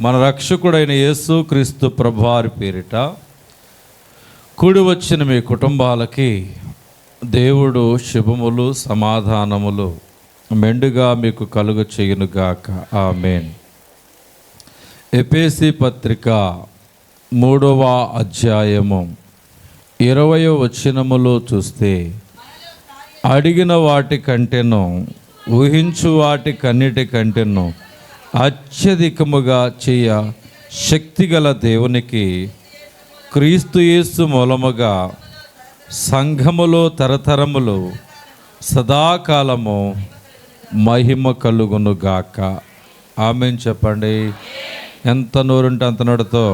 మన రక్షకుడైన యేసు క్రీస్తు ప్రభువారి పేరిట కూడి వచ్చిన మీ కుటుంబాలకి దేవుడు శుభములు సమాధానములు మెండుగా మీకు కలుగ చేయునుగాక. ఆమేన్. ఎఫెసీ పత్రిక 3వ అధ్యాయము 20వ వచనములో చూస్తే, అడిగిన వాటి కంటేను ఊహించు వాటి కన్నిటి కంటేను అత్యధికముగా చేయ శక్తిగల దేవునికి క్రీస్తు యేసు మూలముగా సంఘములో తరతరములు సదాకాలము మహిమ కలుగునుగాక. ఆమేన్ చెప్పండి. ఎంత నోరుంటే అంత నోటితో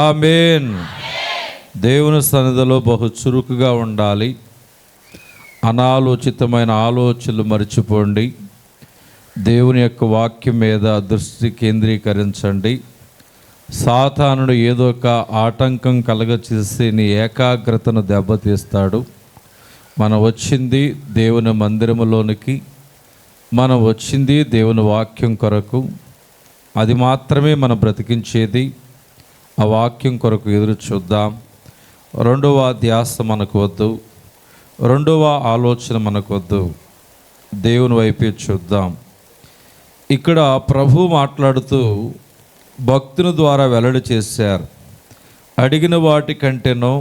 ఆమేన్. దేవుని సన్నిధిలో బహు చురుకుగా ఉండాలి. అనాలోచితమైన ఆలోచనలు మర్చిపోండి. దేవుని యొక్క వాక్యం మీద దృష్టి కేంద్రీకరించండి. సాతానుడు ఏదో ఒక ఆటంకం కలగచేసి నీ ఏకాగ్రతను దెబ్బతీస్తాడు. మనం వచ్చింది దేవుని మందిరములోనికి, మనం వచ్చింది దేవుని వాక్యం కొరకు. అది మాత్రమే మనం బ్రతికించేది. ఆ వాక్యం కొరకు ఎదురు చూద్దాం. రెండవ ధ్యాస మనకు వద్దు, రెండవ ఆలోచన మనకు వద్దు. దేవుని వైపే చూద్దాం. ఇక్కడ ప్రభు మాట్లాడుతూ భక్తుని ద్వారా వెల్లడి చేశారు. అడిగిన వాటి కంటేనో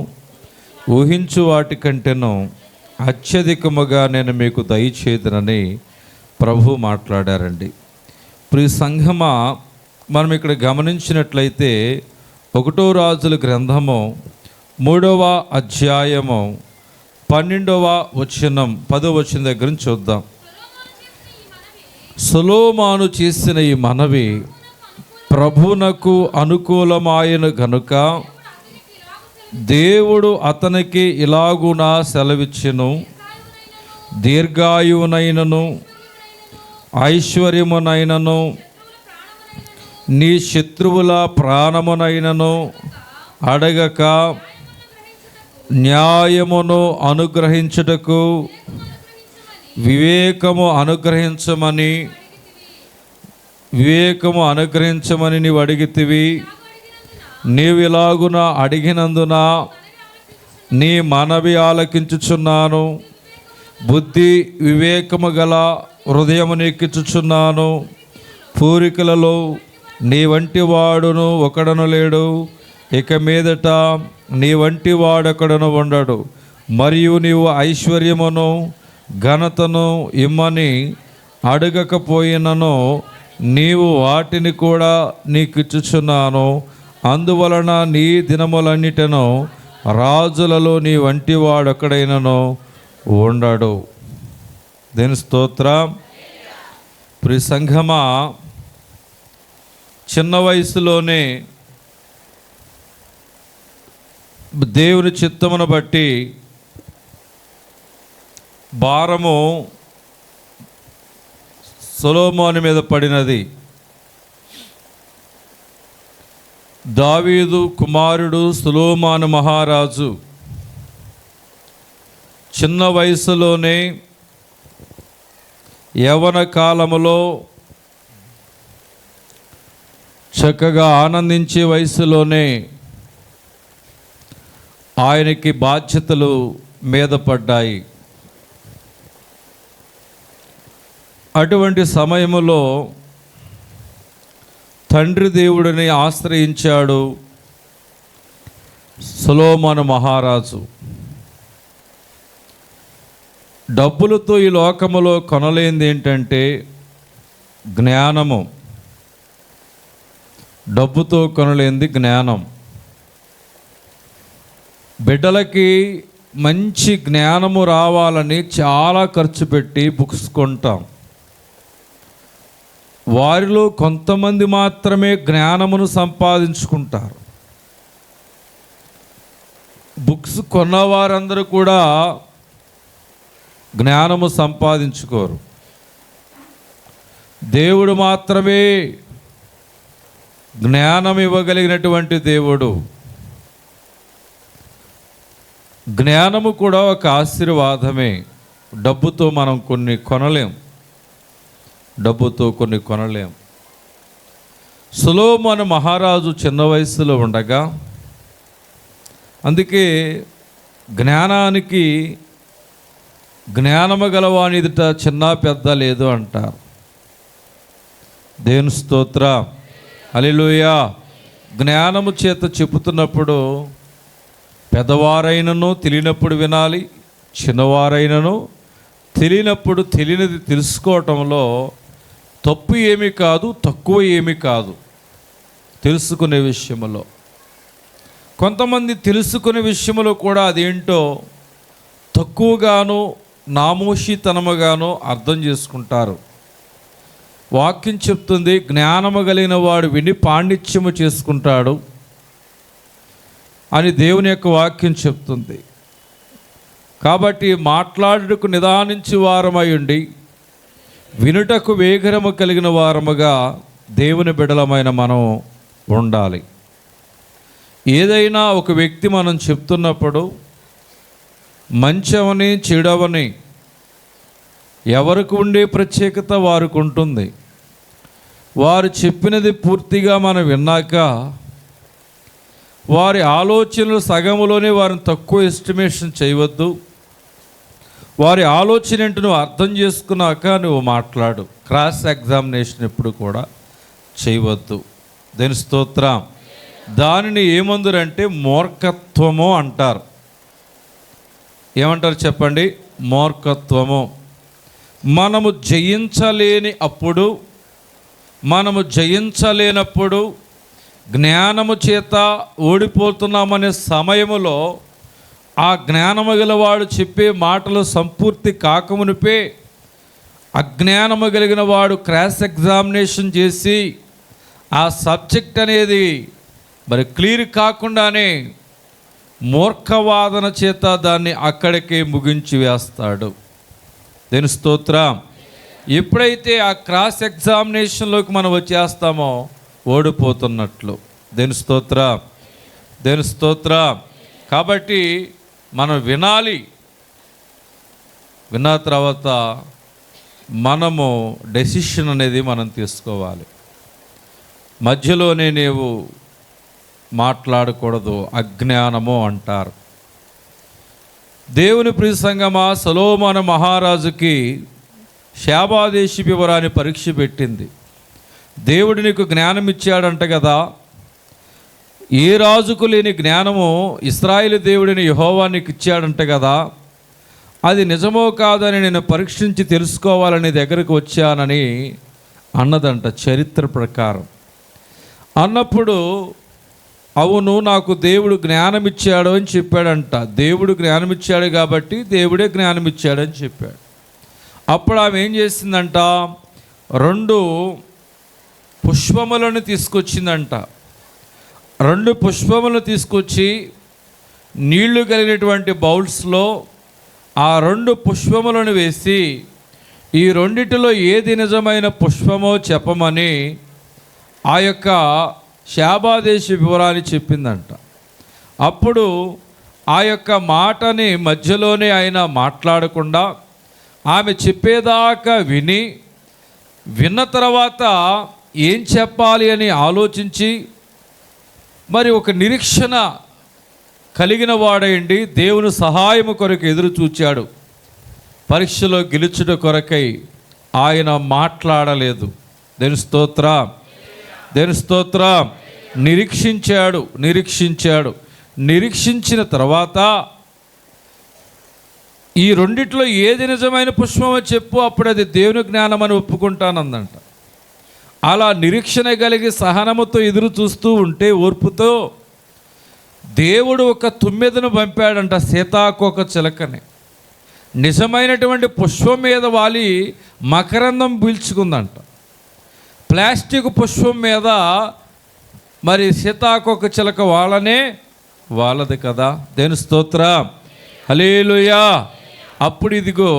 ఊహించు వాటి కంటేనో అత్యధికముగా నేను మీకు దయచేదనని ప్రభు మాట్లాడారండి. ప్రియ సంఘమా, మనం ఇక్కడ గమనించినట్లయితే 1వ రాజుల గ్రంథము 3వ అధ్యాయము 12వ వచనం 10వ వచనం దగ్గర నుంచి చూద్దాం. సొలొమోను చేసిన ఈ మనవి ప్రభునకు అనుకూలమాయను గనుక దేవుడు అతనికి ఇలాగునా సెలవిచ్చెను, దీర్ఘాయువునైనను ఐశ్వర్యమునైనను నీ శత్రువుల ప్రాణమునైనను అడగక న్యాయమును అనుగ్రహించుటకు వివేకము అనుగ్రహించమని నీవు అడిగితివి. నీవు ఇలాగున అడిగినందున నీ మనవి ఆలకించుచున్నాను. బుద్ధి వివేకము గల హృదయము నీకిచ్చుచున్నాను. పూరికలలో నీ వంటి వాడును ఒకడను లేడు. ఇక మీదట నీ వంటి వాడొకడను ఉండడు. మరియు నీవు ఐశ్వర్యమును ఘనతను ఇమ్మని అడగకపోయినను నీవు వాటిని కూడా నీకిచ్చుచున్నాను. అందువలన నీ దినములన్నిటను రాజులలో నీ వంటి వాడొక్కడైనను ఉండడు. దేని స్తోత్రం. ప్రియ సంఘమా, చిన్న వయసులోనే దేవుని చిత్తమును బట్టి భారము సొలొమోను మీద పడినది. దావీదు కుమారుడు సొలొమోను మహారాజు చిన్న వయసులోనే, యవ్వన కాలములో చక్కగా ఆనందించే వయసులోనే ఆయనకి బాధ్యతలు మీద పడ్డాయి. అటువంటి సమయములో తండ్రి దేవుడిని ఆశ్రయించాడు సొలొమోను మహారాజు. డబ్బులతో ఈ లోకములో కొనలేనిది ఏంటంటే జ్ఞానము. డబ్బుతో కొనలేనిది జ్ఞానం. బిడ్డలకి మంచి జ్ఞానము రావాలని చాలా ఖర్చు పెట్టి బుక్స్ కొంటాం. వారిలో కొంతమంది మాత్రమే జ్ఞానమును సంపాదించుకుంటారు. బుక్స్ కొన్నవారందరూ కూడా జ్ఞానము సంపాదించుకోరు. దేవుడు మాత్రమే జ్ఞానం ఇవ్వగలిగినటువంటి దేవుడు. జ్ఞానము కూడా ఒక ఆశీర్వాదమే. డబ్బుతో మనం కొన్ని కొనలేం. సొలొమోను మహారాజు చిన్న వయసులో ఉండగా, అందుకే జ్ఞానము గలవాని ఎదుట చిన్న పెద్ద లేదు అంటారు. దేవుని స్తోత్ర, హల్లెలూయా. జ్ఞానము చేత చెప్పుతున్నప్పుడు పెద్దవారైనను తెలియనప్పుడు వినాలి, చిన్నవారైనను తెలియనప్పుడు తెలియనిది తెలుసుకోవటంలో తప్పు ఏమీ కాదు, తక్కువ ఏమీ కాదు. తెలుసుకునే విషయంలో కొంతమంది తెలుసుకునే విషయంలో కూడా అదేంటో తక్కువగాను నామోషితనముగాను అర్థం చేసుకుంటారు. వాక్యం చెప్తుంది, జ్ఞానము కలిగిన వాడు విని పాండిత్యము చేసుకుంటాడు అని దేవుని యొక్క వాక్యం చెప్తుంది. కాబట్టి మాట్లాడుటకు నిదానించి వారమై ఉండి వినుటకు వేగరము కలిగిన వారముగా దేవుని బిడలమైన మనం ఉండాలి. ఏదైనా ఒక వ్యక్తి మనం చెప్తున్నప్పుడు మంచవని చెడవని ఎవరికి ఉండే ప్రత్యేకత వారికి ఉంటుంది. వారు చెప్పినది పూర్తిగా మనం విన్నాక వారి ఆలోచనలు సగములోనే వారిని తక్కువ ఎస్టిమేషన్ చేయవద్దు. వారి ఆలోచన ఏంటో నువ్వు అర్థం చేసుకున్నాక నువ్వు మాట్లాడు. క్రాస్ ఎగ్జామినేషన్ ఎప్పుడు కూడా చేయవద్దు. దేని స్తోత్రం. దానిని ఏమందురంటే మూర్ఖత్వము అంటారు. ఏమంటారు చెప్పండి? మూర్ఖత్వము. మనము జయించలేనప్పుడు జ్ఞానము చేత ఓడిపోతున్నామనే సమయములో ఆ జ్ఞానము గలవాడు చెప్పే మాటలు సంపూర్తి కాకమునిపే అజ్ఞానము కలిగిన వాడు క్రాస్ ఎగ్జామినేషన్ చేసి ఆ సబ్జెక్ట్ అనేది మరి క్లియర్ కాకుండానే మూర్ఖవాదన చేత దాన్ని అక్కడికే ముగించి వేస్తాడు. దేని స్తోత్రం. ఎప్పుడైతే ఆ క్రాస్ ఎగ్జామినేషన్లోకి మనం వచ్చేస్తామో ఓడిపోతున్నట్లు. దేని స్తోత్రం, దేని స్తోత్రం. కాబట్టి మనం వినాలి. విన్న తర్వాత మనము డెసిషన్ అనేది మనం తీసుకోవాలి. మధ్యలోనే నీవు మాట్లాడకూడదు, అజ్ఞానము అంటారు. దేవుని ప్రియ సంగమా, సొలొమోను మహారాజుకి శాబాదేశి వివరాన్ని పరీక్ష పెట్టింది. దేవుడు నీకు జ్ఞానం ఇచ్చాడంట కదా. ఏ రాజుకు లేని జ్ఞానము ఇశ్రాయేలు దేవుడిని యెహోవా నీకు ఇచ్చాడంట కదా. అది నిజమో కాదని నేను పరీక్షించి తెలుసుకోవాలని దగ్గరకు వచ్చానని అన్నదంట చరిత్ర ప్రకారం. అన్నప్పుడు అవును, నాకు దేవుడు జ్ఞానం ఇచ్చాడు అని చెప్పాడంట. దేవుడు జ్ఞానం ఇచ్చాడు కాబట్టి దేవుడే జ్ఞానం ఇచ్చాడని చెప్పాడు. అప్పుడు ఆమె ఏం చేసిందంట, 2 పుష్పములను తీసుకొచ్చిందంట. 2 పుష్పములను తీసుకొచ్చి నీళ్లు కలిగినటువంటి బౌల్స్లో ఆ 2 పుష్పములను వేసి ఈ రెండిటిలో ఏది నిజమైన పుష్పమో చెప్పమని ఆ యొక్క శాబాదేశి వివరాన్ని చెప్పిందంట. అప్పుడు ఆ యొక్క మాటని మధ్యలోనే ఆయన మాట్లాడకుండా ఆమె చెప్పేదాకా విన్న తర్వాత ఏం చెప్పాలి అని ఆలోచించి మరి ఒక నిరీక్షణ కలిగిన వాడైండి దేవుని సహాయము కొరకు ఎదురు చూచాడు. పరీక్షలో గెలుచుట కొరకై ఆయన మాట్లాడలేదు. దేని స్తోత్రం, దేని స్తోత్రం. నిరీక్షించిన తర్వాత ఈ రెండిట్లో ఏది నిజమైన పుష్పమో చెప్పు, అప్పుడు అది దేవుని జ్ఞానం అని ఒప్పుకుంటానందంట. అలా నిరీక్షణ కలిగి సహనముతో ఎదురు చూస్తూ ఉంటే ఓర్పుతో దేవుడు ఒక తుమ్మెదను పంపాడంట, సీతాకోక చిలకని. నిజమైనటువంటి పుష్పం మీద వాలి మకరందం పీల్చుకుందంట. ప్లాస్టిక్ పుష్పం మీద మరి సీతాకోక చిలక వాళ్ళది కదా. దేని స్తోత్రం, హల్లెలూయా. అప్పుడు ఇదిగో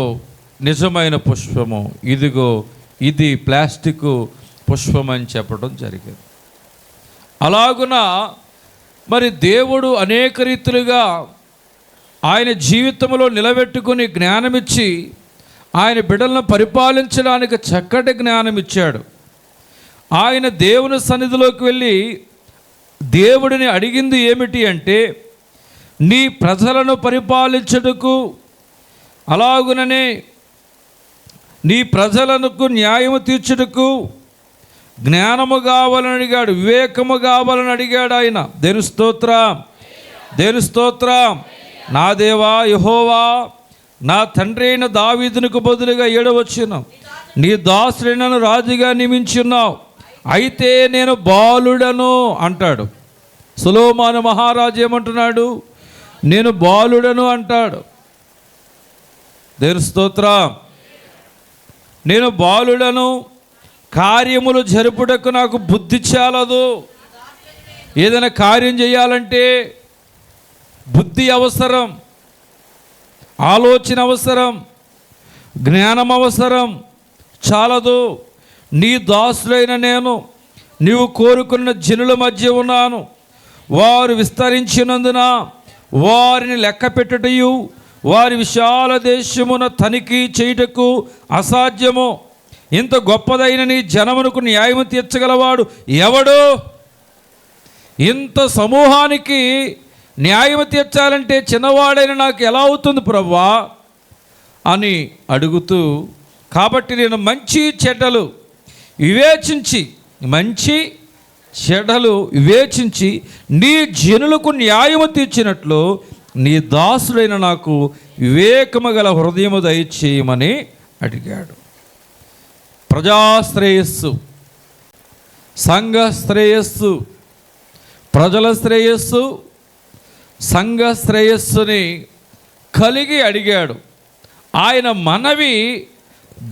నిజమైన పుష్పము, ఇదిగో ఇది ప్లాస్టిక్ పుష్పం అని చెప్పడం జరిగింది. అలాగున మరి దేవుడు అనేక రీతులుగా ఆయన జీవితంలో నిలబెట్టుకుని జ్ఞానమిచ్చి ఆయన బిడ్డలను పరిపాలించడానికి చక్కటి జ్ఞానం ఇచ్చాడు. ఆయన దేవుని సన్నిధిలోకి వెళ్ళి దేవుడిని అడిగింది ఏమిటి అంటే, నీ ప్రజలను పరిపాలించుటకు, అలాగుననే నీ ప్రజలకు న్యాయము తీర్చుటకు జ్ఞానము కావాలని అడిగాడు, వివేకము కావాలని అడిగాడు ఆయన. దేవుని స్తోత్రం, దేవుని స్తోత్రం. నా దేవా యెహోవా, నా తండ్రి అయిన దావీదునకు బదులుగా 7వ వచనం, నీ దాసుడైనను రాజుగా నియమించున్నావు, అయితే నేను బాలుడను అంటాడు. సొలొమోను మహారాజు ఏమంటున్నాడు? నేను బాలుడను అంటాడు. దేవుని స్తోత్రం. నేను బాలుడను, కార్యములు జరుపుటకు నాకు బుద్ధి చాలదు. ఏదైనా కార్యం చేయాలంటే బుద్ధి అవసరం, ఆలోచన అవసరం, జ్ఞానం అవసరం, చాలదు. నీ దాసులైన నేను నీవు కోరుకున్న జనుల మధ్య ఉన్నాను. వారు విస్తరించినందున వారిని లెక్క పెట్టుటయు వారి విశాల దేశమున తనిఖీ చేయుటకు అసాధ్యము. ఇంత గొప్పదైన నీ జనమునకు న్యాయము తీర్చగలవాడు ఎవడు? ఇంత సమూహానికి న్యాయము తీర్చాలంటే చిన్నవాడైన నాకు ఎలా అవుతుంది ప్రభువా అని అడుగుతూ, కాబట్టి నేను మంచి చెడ్డలు వివేచించి, మంచి చెడ్డలు వివేచించి నీ జనులకు న్యాయము తీర్చినట్లు నీ దాసుడైన నాకు వివేకము గల హృదయము దయచేయమని అడిగాడు. ప్రజాశ్రేయస్సు, సంఘ శ్రేయస్సు, ప్రజల శ్రేయస్సు, సంఘ శ్రేయస్సుని కలిగి అడిగాడు. ఆయన మనవి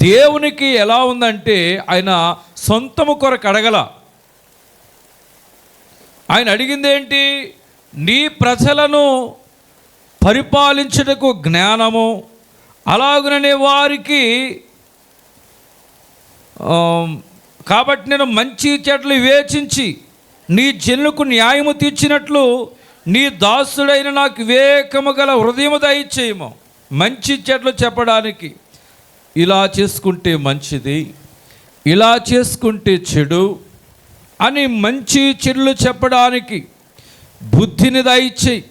దేవునికి ఎలా ఉందంటే, ఆయన సొంతము కొరకు అడగల. ఆయన అడిగింది ఏంటి? నీ ప్రజలను పరిపాలించుటకు జ్ఞానము, అలాగుననే వారికి కాబట్టి నేను మంచి చెడ్డలు వివేచించి నీ జనులకు న్యాయము తీర్చినట్లు నీ దాసుడైన నాకు వివేకము గల హృదయము దయచేయము. మంచి చెడ్డలు చెప్పడానికి, ఇలా చేసుకుంటే మంచిది, ఇలా చేసుకుంటే చెడు అని మంచి చెడులు చెప్పడానికి బుద్ధిని దయచేయి,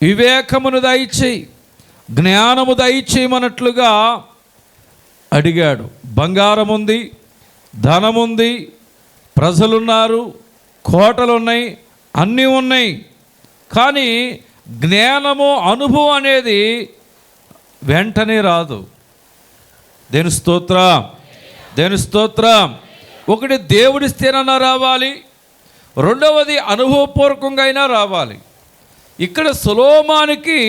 వివేకమును దయచేయి, జ్ఞానము దయచేయమన్నట్లుగా అడిగాడు. బంగారం ఉంది, ధనముంది, ప్రజలున్నారు, కోటలున్నాయి, అన్నీ ఉన్నాయి. కానీ జ్ఞానము, అనుభవం అనేది వెంటనే రాదు. దేని స్తోత్రం, దేని స్తోత్రం. ఒకటి దేవుడిస్తేనన్నా రావాలి, రెండవది అనుభవపూర్వకంగా అయినా రావాలి. ఇక్కడ సొలొమోనుకి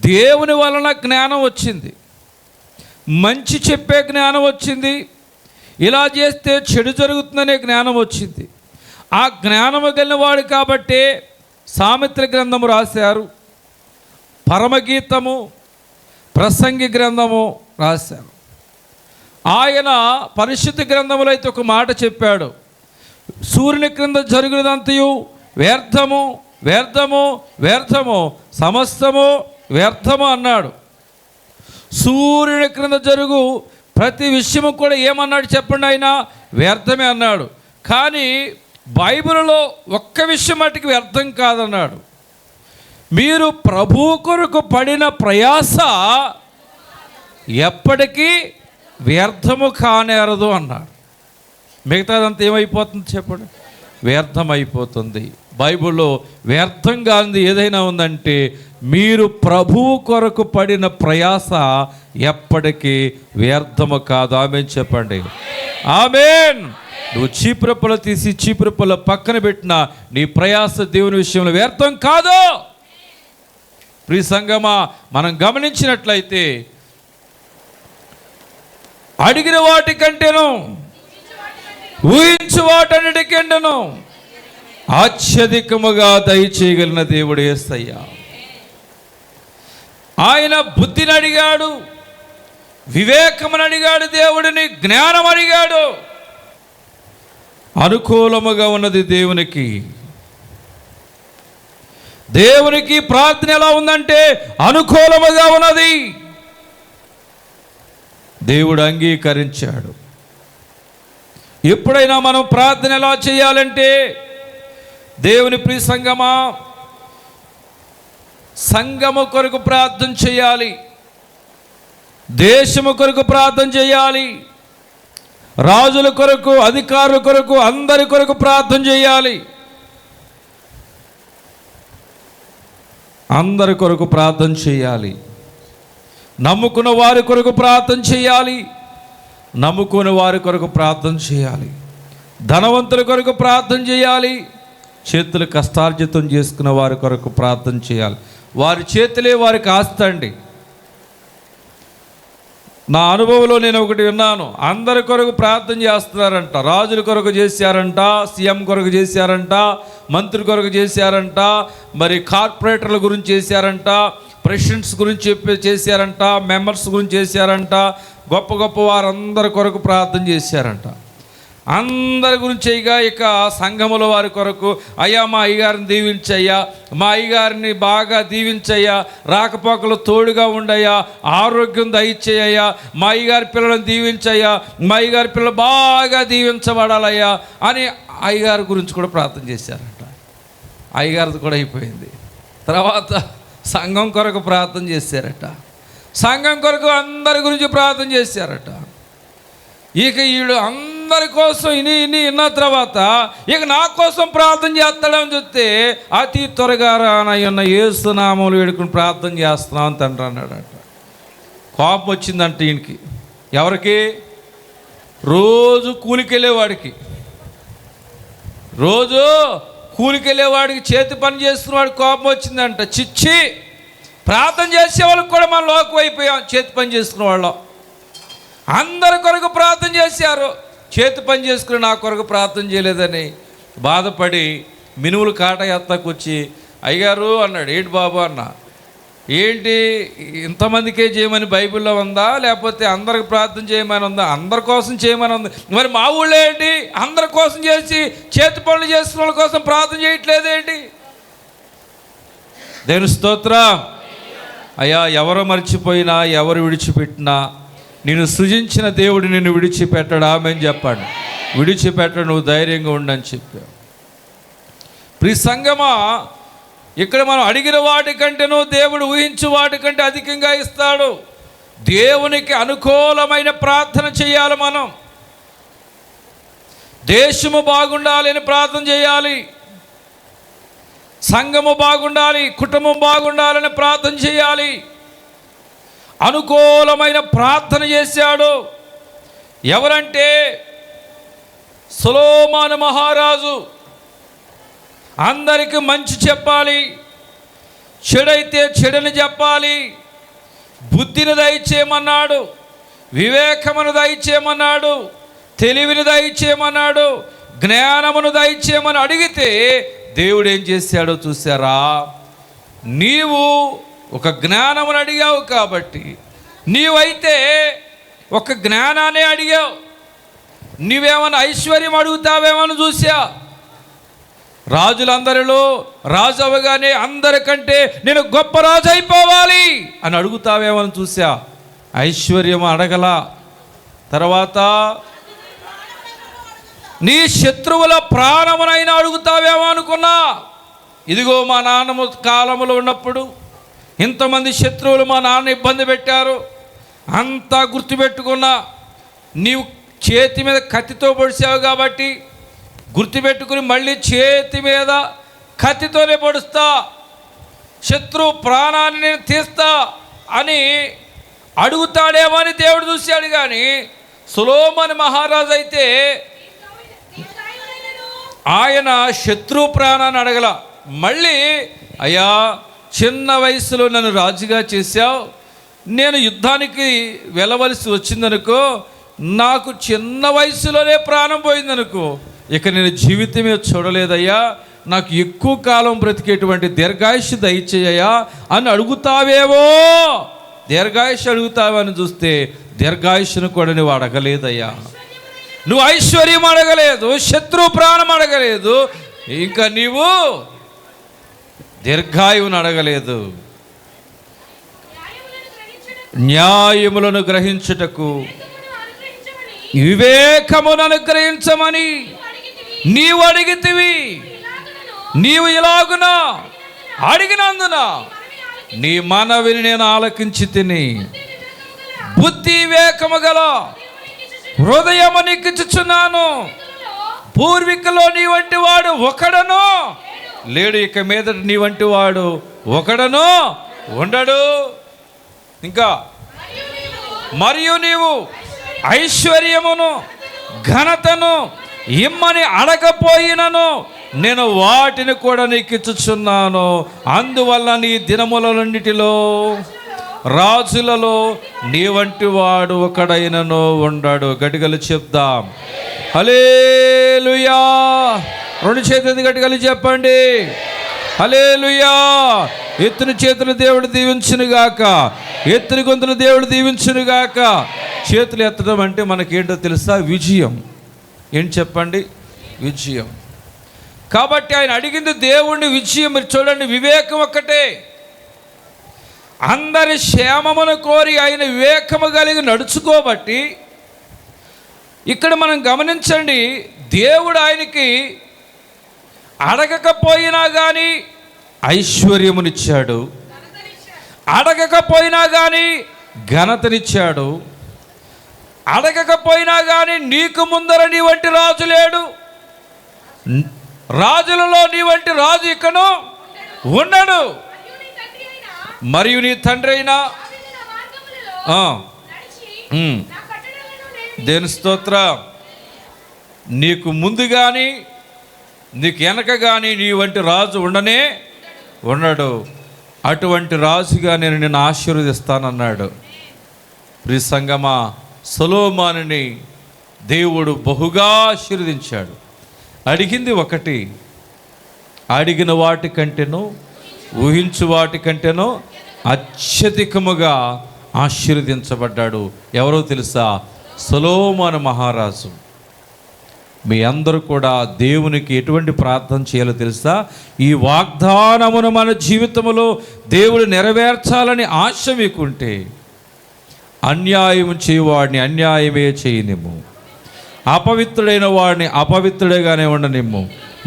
దేవుని వలన జ్ఞానం వచ్చింది, మంచి చెప్పే జ్ఞానం వచ్చింది, ఇలా చేస్తే చెడు జరుగుతుందనే జ్ఞానం వచ్చింది. ఆ జ్ఞానము కలిగినవాడు కాబట్టే సామెత్ర గ్రంథము రాశారు, పరమగీతము, ప్రసంగి గ్రంథము రాశారు. ఆయన పరిశుద్ధ గ్రంథములో అయితే ఒక మాట చెప్పాడు, సూర్యుని క్రింద జరుగునంతయు వ్యర్థము, వ్యర్థము, వ్యర్థము, సమస్తము వ్యర్థము అన్నాడు. సూర్యుని క్రింద జరుగు ప్రతి విషయము కూడా ఏమన్నాడు చెప్పండి? ఆయన వ్యర్థమే అన్నాడు. కానీ బైబిల్లో ఒక్క విషయం మటుకు వ్యర్థం కాదన్నాడు. మీరు ప్రభువు కొరకు పడిన ప్రయాస ఎప్పటికీ వ్యర్థము కానేరదు అన్నాడు. మిగతాదంతా ఏమైపోతుంది చెప్పండి? వ్యర్థమైపోతుంది. బైబిల్లో వ్యర్థం కానిది ఏదైనా ఉందంటే మీరు ప్రభువు కొరకు పడిన ప్రయాస ఎప్పటికీ వ్యర్థము కాదు. ఆమేన్ చెప్పండి. ఆమేన్. నువ్వు చీపురప్పలు తీసి చీపురప్పల పక్కన పెట్టిన నీ ప్రయాస దేవుని విషయంలో వ్యర్థం కాదు. ప్రియ సంగమా, మనం గమనించినట్లయితే అడిగిన వాటికంటేను ఊహించు వాటన్నిటికంటేను అత్యధికముగా దయచేయగలిగిన దేవుడు యేసయ్య. ఆయన బుద్ధిని అడిగాడు, వివేకమును అడిగాడు, దేవుడిని జ్ఞానం అడిగాడు. అనుకూలముగా ఉన్నది దేవునికి. దేవునికి ప్రార్థన ఎలా ఉందంటే అనుకూలముగా ఉన్నది. దేవుడు అంగీకరించాడు. ఎప్పుడైనా మనం ప్రార్థన ఎలా చేయాలంటే, దేవుని ప్రియ సంగమా, సంఘము కొరకు ప్రార్థన చేయాలి, దేశము కొరకు ప్రార్థన చేయాలి, రాజుల కొరకు, అధికారుల కొరకు, అందరి కొరకు ప్రార్థన చేయాలి. అందరి కొరకు ప్రార్థన చేయాలి. నమ్ముకున్న వారి కొరకు ప్రార్థన చేయాలి. నమ్ముకున్న వారి కొరకు ప్రార్థన చేయాలి. ధనవంతుల కొరకు ప్రార్థన చేయాలి. చేతులు కష్టార్జితం చేసుకున్న వారి కొరకు ప్రార్థన చేయాలి. వారి చేతులే వారికి ఆస్తండి. నా అనుభవంలో నేను ఒకటి విన్నాను. అందరి కొరకు ప్రార్థన చేస్తున్నారంట. రాజుల కొరకు చేశారంట, సీఎం కొరకు చేశారంట, మంత్రి కొరకు చేశారంట, మరి కార్పొరేటర్ల గురించి చేశారంట, ప్రెసిడెంట్స్ గురించి చేశారంట, మెంబర్స్ గురించి చేశారంట, గొప్ప గొప్ప వారందరి కొరకు ప్రార్థన చేశారంట. అందరి గురించి ఇక సంఘముల వారి కొరకు, అయ్యా మా అయ్యగారిని దీవించయ్యా, మా అయ్యగారిని బాగా దీవించయ్యా, రాకపోకలు తోడుగా ఉండయ్యా, ఆరోగ్యం దయచేయ్యా, మా అయ్యగారి పిల్లలను దీవించయ్యా, మా అయ్యగారి పిల్లలు బాగా దీవించబడాలయ్యా అని అయ్యగారి గురించి కూడా ప్రార్థన చేశారంట. అయ్యగారిది కూడా అయిపోయింది. తర్వాత సంఘం కొరకు ప్రార్థన చేశారట. సంఘం కొరకు అందరి గురించి ప్రార్థన చేశారట. ఇక వీడు అందరి కోసం ఇన్ని విన్న తర్వాత ఇక నా కోసం ప్రార్థన చేస్తాడని చెప్తే, అతి త్వరగా రానయ్యున్న యేసు నామములో వేడుకుని ప్రార్థన చేస్తున్నాం అని తండ్రి అన్నాడట. కోపం వచ్చిందంట ఈయనకి. ఎవరికి? రోజు కూలికెళ్ళేవాడికి, రోజు కూలికెళ్ళేవాడికి, చేతి పని చేస్తున్నవాడికి కోపం వచ్చిందంట. చిచ్చి, ప్రార్థన చేసే వాళ్ళకి కూడా మనం లోకం అయిపోయాం. చేతి పని చేసుకున్న వాళ్ళం అందరి కొరకు ప్రార్థన చేశారు. చేతి పని చేసుకుని నా కొరకు ప్రార్థన చేయలేదని బాధపడి మినువులు కాట ఎత్తకు వచ్చి, అయ్యగారు అన్నాడు. ఏంటి బాబు అన్న, ఏంటి ఇంతమందికే చేయమని బైబిల్లో ఉందా, లేకపోతే అందరికి ప్రార్థన చేయమని ఉందా? అందరి కోసం చేయమని ఉంది. మరి మా ఊళ్ళో ఏంటి అందరి కోసం చేసి చేతి పనులు చేస్తున్న వాళ్ళ కోసం ప్రార్థన చేయట్లేదేంటి? దేవుని స్తోత్రం. అయ్యా, ఎవరు మర్చిపోయినా, ఎవరు విడిచిపెట్టినా నిన్ను సృజించిన దేవుడు నిన్ను విడిచిపెట్టడా అని చెప్పాడు. విడిచిపెట్టడు, నువ్వు ధైర్యంగా ఉండని చెప్పావు. ప్రియ సంగమా, ఇక్కడ మనం అడిగిన వాటికంటేనూ దేవుడు ఊహించు వాటికంటే అధికంగా ఇస్తాడు. దేవునికి అనుకూలమైన ప్రార్థన చేయాలి. మనం దేశము బాగుండాలి అని ప్రార్థన చేయాలి. సంఘము బాగుండాలి, కుటుంబం బాగుండాలని ప్రార్థన చేయాలి. అనుకూలమైన ప్రార్థన చేశాడు. ఎవరంటే సొలొమోను మహారాజు. అందరికీ మంచి చెప్పాలి, చెడైతే చెడుని చెప్పాలి. బుద్ధిని దయచేయమన్నాడు, వివేకమును దయచేయమన్నాడు, తెలివిని దయచేయమన్నాడు, జ్ఞానమును దయచేయమని అడిగితే దేవుడు ఏం చేశాడో చూసారా? నీవు ఒక జ్ఞానమును అడిగావు కాబట్టి, నీవైతే ఒక జ్ఞానాన్ని అడిగావు. నీవేమన్నా ఐశ్వర్యం అడుగుతావేమని చూసా. రాజులందరిలో రాజు అవగానే అందరికంటే నేను గొప్ప రాజు అయిపోవాలి అని అడుగుతావేమని చూసా. ఐశ్వర్యం అడగల. తర్వాత నీ శత్రువుల ప్రాణమునైనా అడుగుతావేమో అనుకున్నా. ఇదిగో మా నాన్నము కాలంలో ఉన్నప్పుడు ఇంతమంది శత్రువులు మా నాన్న ఇబ్బంది పెట్టారు. అంతా గుర్తుపెట్టుకున్నా. నీవు చేతి మీద కత్తితో పొడిచావు కాబట్టి గుర్తుపెట్టుకుని మళ్ళీ చేతి మీద కత్తితోనే పొడుస్తా, శత్రువు ప్రాణాన్ని నేను తీస్తా అని అడుగుతాడేమో అని దేవుడు చూశాడు. కానీ సొలొమోను మహారాజు అయితే ఆయన శత్రువు ప్రాణాన్ని అడగల. మళ్ళీ, అయ్యా, చిన్న వయసులో నన్ను రాజుగా చేశావు, నేను యుద్ధానికి వెళ్ళవలసి వచ్చిందనుకో, నాకు చిన్న వయసులోనే ప్రాణం పోయిందనుకో, ఇక నేను జీవితమే చూడలేదయ్యా, నాకు ఎక్కువ కాలం బ్రతికేటువంటి దీర్ఘాయుష్షు దయచేయ్యా అని అడుగుతావేమో. దీర్ఘాయుష్షు అడుగుతావని చూస్తే దీర్ఘాయుష్షును కూడా నువ్వు అడగలేదయ్యా. నువ్వు ఐశ్వర్యం అడగలేదు, శత్రు ప్రాణం అడగలేదు, ఇంకా నీవు దీర్ఘాయువును అడగలేదు. న్యాయములను గ్రహించుటకు వివేకమును అనుగ్రహించమని నీవు అడిగితివి. నీవు ఇలాగున అడిగినందున నీ మనవిని నేను ఆలకించి తిని, బుద్ధి వివేకము గల హృదయము నీకిచ్చుచున్నాను. పూర్వీకులో నీ వంటి వాడు ఒకడను లేడు, ఇక మీదట నీ వంటి వాడు ఒకడను ఉండడు. ఇంకా మరియు నీవు ఐశ్వర్యమును ఘనతను ఇమ్మని అడగపోయినను నేను వాటిని కూడా నీకు ఇచ్చుచున్నాను. అందువల్ల నీ దినములన్నిటిలో రాజులలో నీ వంటి వాడు ఒకడైనను ఉండడు. గట్టిగలు చెప్దాం హల్లెలూయా. రెండు చేతులు గట్టిగలు చెప్పండి హల్లెలూయా. ఎత్తుని చేతులు దేవుడు దీవించునుగాక, ఎత్తుని గొంతులు దేవుడు దీవించునుగాక. చేతులు ఎత్తడం అంటే మనకేంటో తెలుసా? విజయం. ఏంటి చెప్పండి? విజయం. కాబట్టి ఆయన అడిగింది దేవుణ్ణి విజయం. మీరు చూడండి, వివేకం ఒక్కటే. అందరి క్షేమమును కోరి ఆయన వివేకము కలిగి నడుచుకోబట్టి ఇక్కడ మనం గమనించండి, దేవుడు ఆయనకి అడగకపోయినా కానీ ఐశ్వర్యమునిచ్చాడు, అడగకపోయినా కానీ ఘనతనిచ్చాడు, అడగకపోయినా కానీ నీకు ముందర నీ వంటి రాజు లేడు, రాజులలో నీ వంటి రాజు ఇకను ఉండడు. మరియు నీ తండ్రి అయినా దేని స్తోత్రం, నీకు ముందు కానీ నీకు వెనక కానీ నీ వంటి రాజు ఉండనే ఉండడు. అటువంటి రాజుగా నేను నిన్ను ఆశీర్వదిస్తానన్నాడు. ప్రియ సంగమా, సొలొమోనుని దేవుడు బహుగా ఆశీర్వదించాడు. అడిగింది ఒకటి, అడిగిన వాటి కంటేనో ఊహించు వాటి కంటేనో అత్యధికముగా ఆశీర్వదించబడ్డాడు. ఎవరో తెలుసా? సొలొమోను మహారాజు. మీ అందరూ కూడా దేవునికి ఎటువంటి ప్రార్థన చేయాలో తెలుసా? ఈ వాగ్దానమును మన జీవితంలో దేవుడు నెరవేర్చాలని ఆశ మీకుంటే అన్యాయం చేయవాడిని అన్యాయమే చేయనిమ్ము, అపవిత్రుడైన వాడిని అపవిత్రుడిగానే ఉండనిమ్ము,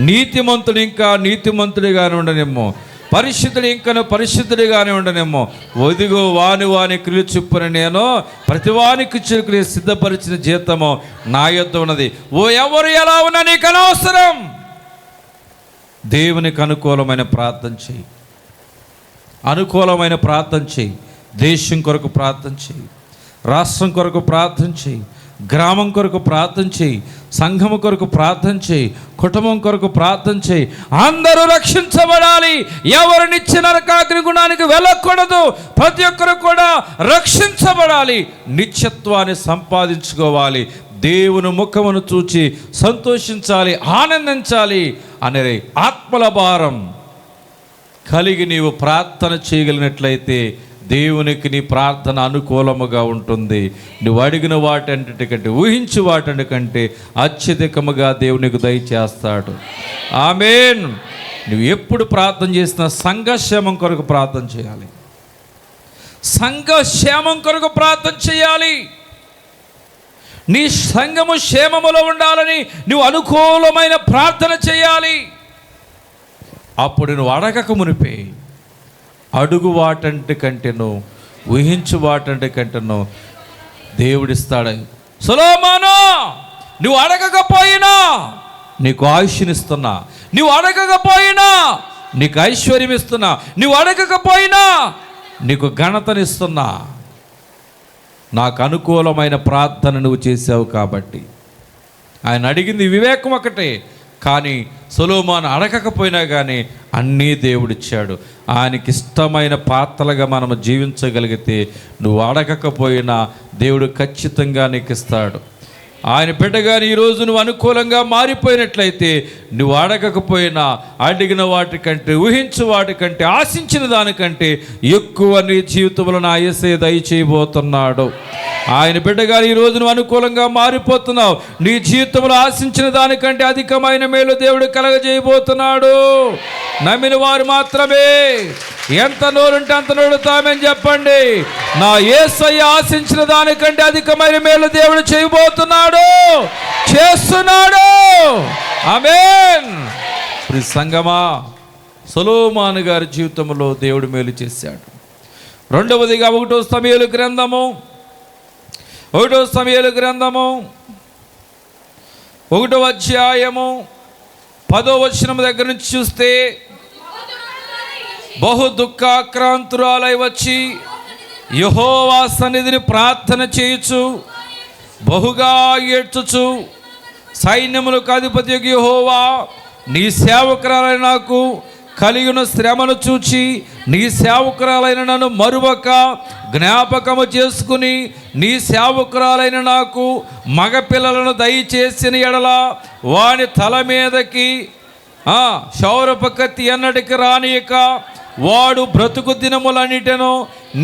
నీతిమంతుడు ఇంకా నీతిమంతుడిగానే ఉండనిమ్ము, పరిశుద్ధుడు ఇంకను పరిశుద్ధుడిగానే ఉండనేమో. ఒదిగో వాని క్రియలు చొప్పున నేను ప్రతివానికి చిరుకుని సిద్ధపరిచిన జీతము నా యొద్ద ఉన్నది. ఓ ఎవరు ఎలా ఉన్నా నీకు అనవసరం. దేవునికి అనుకూలమైన ప్రార్థన చేయి, అనుకూలమైన ప్రార్థన చేయి. దేశం కొరకు ప్రార్థన చేయి, రాష్ట్రం కొరకు ప్రార్థన చేయి, గ్రామం కొరకు ప్రార్థన చేయి, సంఘము కొరకు ప్రార్థన చేయి, కుటుంబం కొరకు ప్రార్థన చేయి. అందరూ రక్షించబడాలి. ఎవరు నిత్య నరకాగ్ని గుణానికి వెళ్ళకూడదు. ప్రతి ఒక్కరు కూడా రక్షించబడాలి, నిత్యత్వాన్ని సంపాదించుకోవాలి, దేవుని ముఖమును చూచి సంతోషించాలి, ఆనందించాలి అనే ఆత్మల భారం కలిగి నీవు ప్రార్థన చేయగలిగినట్లయితే దేవునికి నీ ప్రార్థన అనుకూలముగా ఉంటుంది. నువ్వు అడిగిన వాటన్నిటికంటే ఊహించు వాటన్నిటికంటే అత్యధికముగా దేవునికి దయచేస్తాడు. ఆమేన్. నువ్వు ఎప్పుడు ప్రార్థన చేసినా సంఘక్షేమం కొరకు ప్రార్థన చేయాలి, సంఘక్షేమం కొరకు ప్రార్థన చేయాలి. నీ సంఘము క్షేమములో ఉండాలని నువ్వు అనుకూలమైన ప్రార్థన చేయాలి. అప్పుడు నువ్వు అడగక మునిపే అడుగు వాటంటి కంటేనో ఊహించు వాటంటి కంటేనో దేవుడిస్తాడు. సొలొమోను, నువ్వు అడగకపోయినా నీకు ఆయుష్నిస్తున్నా, నువ్వు అడగకపోయినా నీకు ఐశ్వర్యం ఇస్తున్నా, నువ్వు అడగకపోయినా నీకు ఘనతనిస్తున్నా. నాకు అనుకూలమైన ప్రార్థన నువ్వు చేసావు కాబట్టి. ఆయన అడిగింది వివేకం ఒకటే, కానీ సొలొమోను అడగకపోయినా కానీ అన్నీ దేవుడిచ్చాడు. ఆయనకి ఇష్టమైన పాత్రలుగా మనం జీవించగలిగితే నువ్వు అడగకపోయినా దేవుడు ఖచ్చితంగా నీకు ఇస్తాడు. ఆయన బిడ్డగా ఈరోజు నువ్వు అనుకూలంగా మారిపోయినట్లయితే నువ్వు అడగకపోయినా అడిగిన వాటికంటే ఊహించు వాటికంటే ఆశించిన దానికంటే ఎక్కువ నీ జీవితంలో నా యేసయ్య దయచేయబోతున్నాడు. ఆయన బిడ్డగా ఈరోజు నువ్వు అనుకూలంగా మారిపోతున్నావు. నీ జీవితంలో ఆశించిన దానికంటే అధికమైన మేలు దేవుడు కలగజేయబోతున్నాడు. నమ్మిన వారు మాత్రమే ఎంత నోరుంటే అంత నోరుతామని చెప్పండి. నా యేసయ్య ఆశించిన దానికంటే అధికమైన మేలు దేవుడు చేయబోతున్నాడు, చేస్తున్నాడు. ఆమేన్. ప్రియ సంగమా, సొలొమోను గారి జీవితంలో దేవుడు మేలు చేశాడు. రెండవదిగా 1 సమూయేలు గ్రంథము 1 అధ్యాయము 10వ వచనం దగ్గర నుంచి చూస్తే, బహు దుఃఖాక్రాంతురాలై వచ్చి యెహోవా సన్నిధిని ప్రార్థన చేయుచు బహుగా ఏడ్చుచు, సైన్యములకు అధిపతి యెహోవా, నీ సేవకురాలైన నాకు కలిగిన శ్రమను చూచి నీ సేవకురాలైన నన్ను మరువక జ్ఞాపకము చేసుకుని నీ సేవకురాలైన నాకు మగపిల్లలను దయచేసిన ఎడల వాని తల మీదకి క్షౌరపు కత్తి ఎన్నటికి రానియక వాడు బ్రతుకు దినములన్నిటను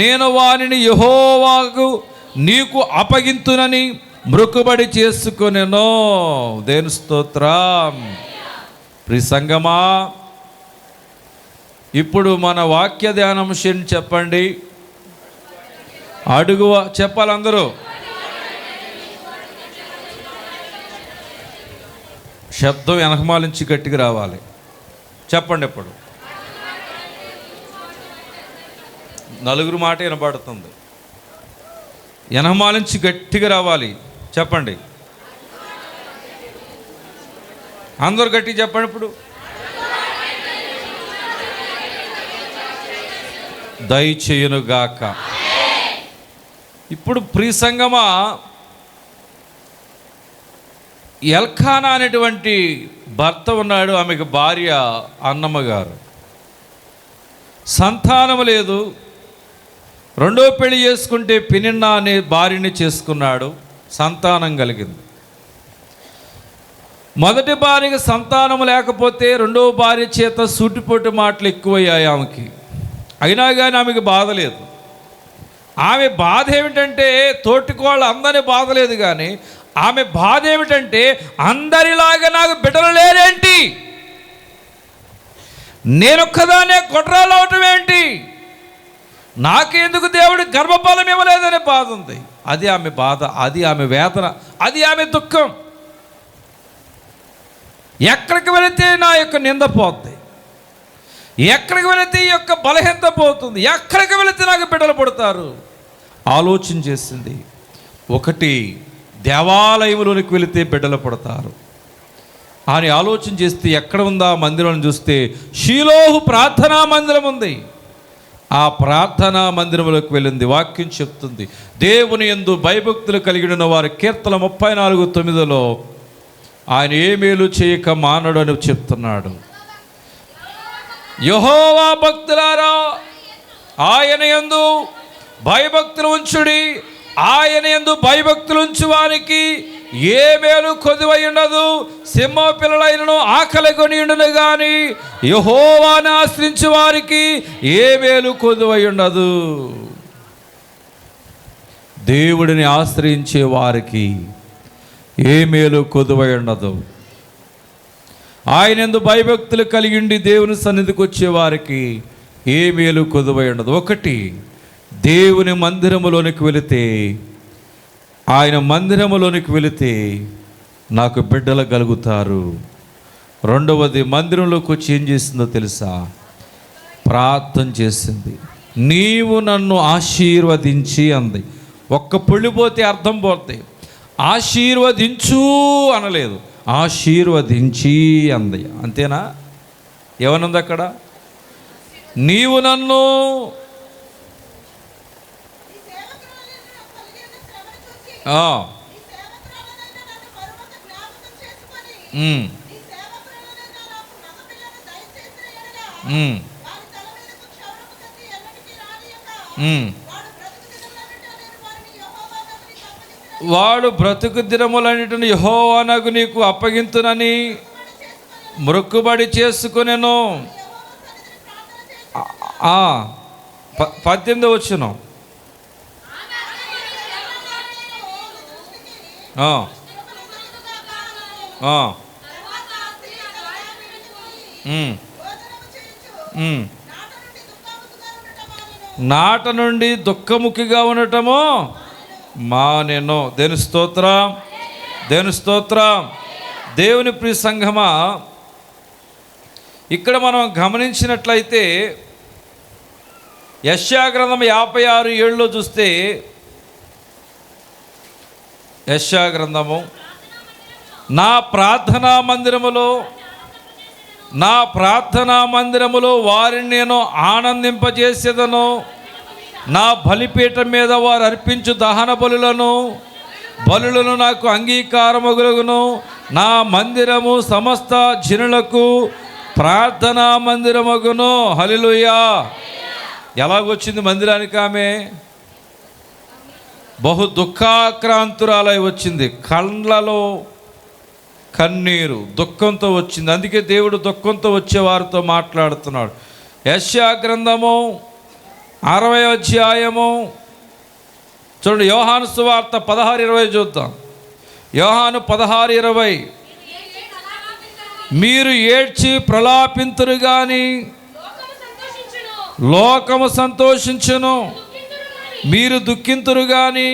నేను వానిని యెహోవాకు నీకు అప్పగింతునని మృక్కుబడి చేసుకొనెను. దేవుని స్తోత్రం. ప్రియ సంగమా, ఇప్పుడు మన వాక్య ధ్యానాంశం చెప్పండి. అడుగు చెప్పాలి అందరూ. శబ్దం వెనకమాల నుంచి గట్టిగా రావాలి. చెప్పండి. ఇప్పుడు నలుగురు మాట వినబడుతుంది, వెనకమాల నుంచి గట్టిగా రావాలి. చెప్పండి అందరూ గట్టిగా చెప్పండి. ఇప్పుడు దయచేయునుగాక. ఇప్పుడు ప్రియ సంగమా, ఎల్కానా అనేటువంటి భర్త ఉన్నాడు, ఆమెకు భార్య అన్నమ్మ గారు. సంతానం లేదు. రెండో పెళ్లి చేసుకుంటే పెనిన్నా అనే భార్యని చేసుకున్నాడు, సంతానం కలిగింది. మొదటి భార్యకి సంతానం లేకపోతే రెండో భార్య చేత సూటిపోటు మాటలు ఎక్కువయ్యాయి ఆమెకి. అయినా కానీ ఆమెకి బాధ లేదు. ఆమె బాధ ఏమిటంటే, తోటికోళ్ళు అందరి బాధ లేదు, కానీ ఆమె బాధ ఏమిటంటే, అందరిలాగా నాకు బిడ్డలు లేరేంటి, నేనొక్కదానే గొడ్రాలు అవటం ఏంటి, నాకెందుకు దేవుడు గర్భఫలం ఇవ్వలేదనే బాధ ఉంది. అది ఆమె బాధ, అది ఆమె వేదన, అది ఆమె దుఃఖం. ఎక్కడికి వెళితే నా యొక్క నింద పోద్ది, ఎక్కడికి వెళితే ఈ యొక్క బలహీనత పోతుంది, ఎక్కడికి వెళితే నాకు బిడ్డలు పుడతారు ఆలోచన చేసింది. ఒకటి, దేవాలయంలోనికి వెళితే బిడ్డలు పుడతారు అని ఆలోచన చేస్తే ఎక్కడ ఉందా మందిరం చూస్తే షీలోహు ప్రార్థనా మందిరం ఉంది. ఆ ప్రార్థనా మందిరంలోకి వెళ్ళింది. వాక్యం చెప్తుంది, దేవుని యందు భయభక్తులు కలిగిన వారి కీర్తన 34:9 ఆయన ఏ మేలు చేయక మానడు అని చెప్తున్నాడు. యెహోవా భక్తులారా, ఆయన యందు భయభక్తులు ఉంచుడి, ఆయన యందు భయభక్తులు ఉంచు వారికి ఏ మేలు కొదువై ఉండదు. సింహ పిల్లలైనను ఆకలి కొని ఉండును గాని యెహోవాను ఆశ్రయించు వారికి ఏ మేలు కొదువై ఉండదు. దేవుడిని ఆశ్రయించే వారికి ఏ మేలు కొదువై ఉండదు. ఆయన యందు భయభక్తులు కలిగి ఉండి దేవుని సన్నిధికి వచ్చే వారికి ఏ మేలు కొదువై ఉండదు. ఒకటి, దేవుని మందిరములోనికి వెళితే, ఆయన మందిరములోనికి వెళితే నాకు బిడ్డలు కలుగుతారు. రెండవది, మందిరంలోకి వచ్చి ఏం చేసిందో తెలుసా? ప్రార్థన చేసింది. నీవు నన్ను ఆశీర్వదించి అంది. ఒక్క పొళ్ళిపోతే అర్థం పోతే, ఆశీర్వదించు అనలేదు, ఆశీర్వదించి అంది. అంతేనా? ఏమనుంది అక్కడ? నీవు నన్ను వాడు బ్రతుకు దినములన్నిటిని యెహోవానకు నీకు అప్పగింతునని మొక్కుబడి చేసుకొనెను. 18వ వచనం. నాట నుండి దుఃఖముఖిగా ఉండటము మానెను. దేవుని స్తోత్రం, దేవుని స్తోత్రం. దేవుని ప్రియ సంఘమా, ఇక్కడ మనం గమనించినట్లయితే యెషయా గ్రంథం 56:7 చూస్తే, యెషయా గ్రంథము, నా ప్రార్థనా మందిరములో వారిని నేను ఆనందింపజేసేదను. నా బలిపీఠం మీద వారు అర్పించు దహన బలులను నాకు అంగీకారమగును. నా మందిరము సమస్త జనులకు ప్రార్థనా మందిరమగును. హల్లెలూయా. ఎలాగొచ్చింది మందిరానికి ఆమె? బహు దుఃఖాక్రాంతురాలై వచ్చింది. కళ్ళలో కన్నీరు, దుఃఖంతో వచ్చింది. అందుకే దేవుడు దుఃఖంతో వచ్చే వారితో మాట్లాడుతున్నాడు. యెషయా గ్రంథము 60వ అధ్యాయము చూడండి. యోహాను సువార్త 16:20 చూద్దాం. యోహాను 16:20, మీరు ఏడ్చి ప్రలాపింతురు గాని లోకము సంతోషించును, మీరు దుఃఖింతురు గాని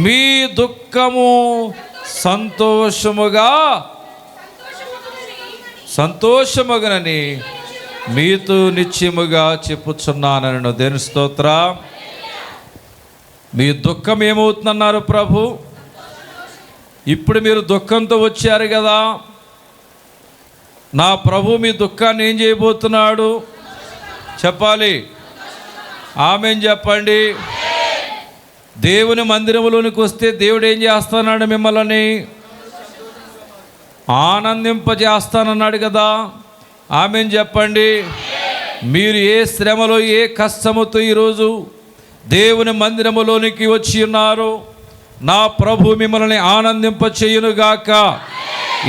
మీ దుఃఖము సంతోషముగనని మీతో నిశ్చయముగా చెప్పుచున్నానను. దేవుని స్తోత్రం. మీ దుఃఖం ఏమవుతుందన్నారు ప్రభు? ఇప్పుడు మీరు దుఃఖంతో వచ్చారు కదా, నా ప్రభు మీ దుఃఖాన్ని ఏం చేయబోతున్నాడు చెప్పాలి. ఆమేన్ చెప్పండి. దేవుని మందిరంలోనికి వస్తే దేవుడు ఏం చేస్తాన్నాడు? మిమ్మల్ని ఆనందింపజేస్తానన్నాడు కదా. ఆమేన్ చెప్పండి. మీరు ఏ శ్రమలో, ఏ కష్టముతో ఈరోజు దేవుని మందిరములోనికి వచ్చి ఉన్నారు, నా ప్రభు మిమ్మల్ని ఆనందింపచేయునుగాక.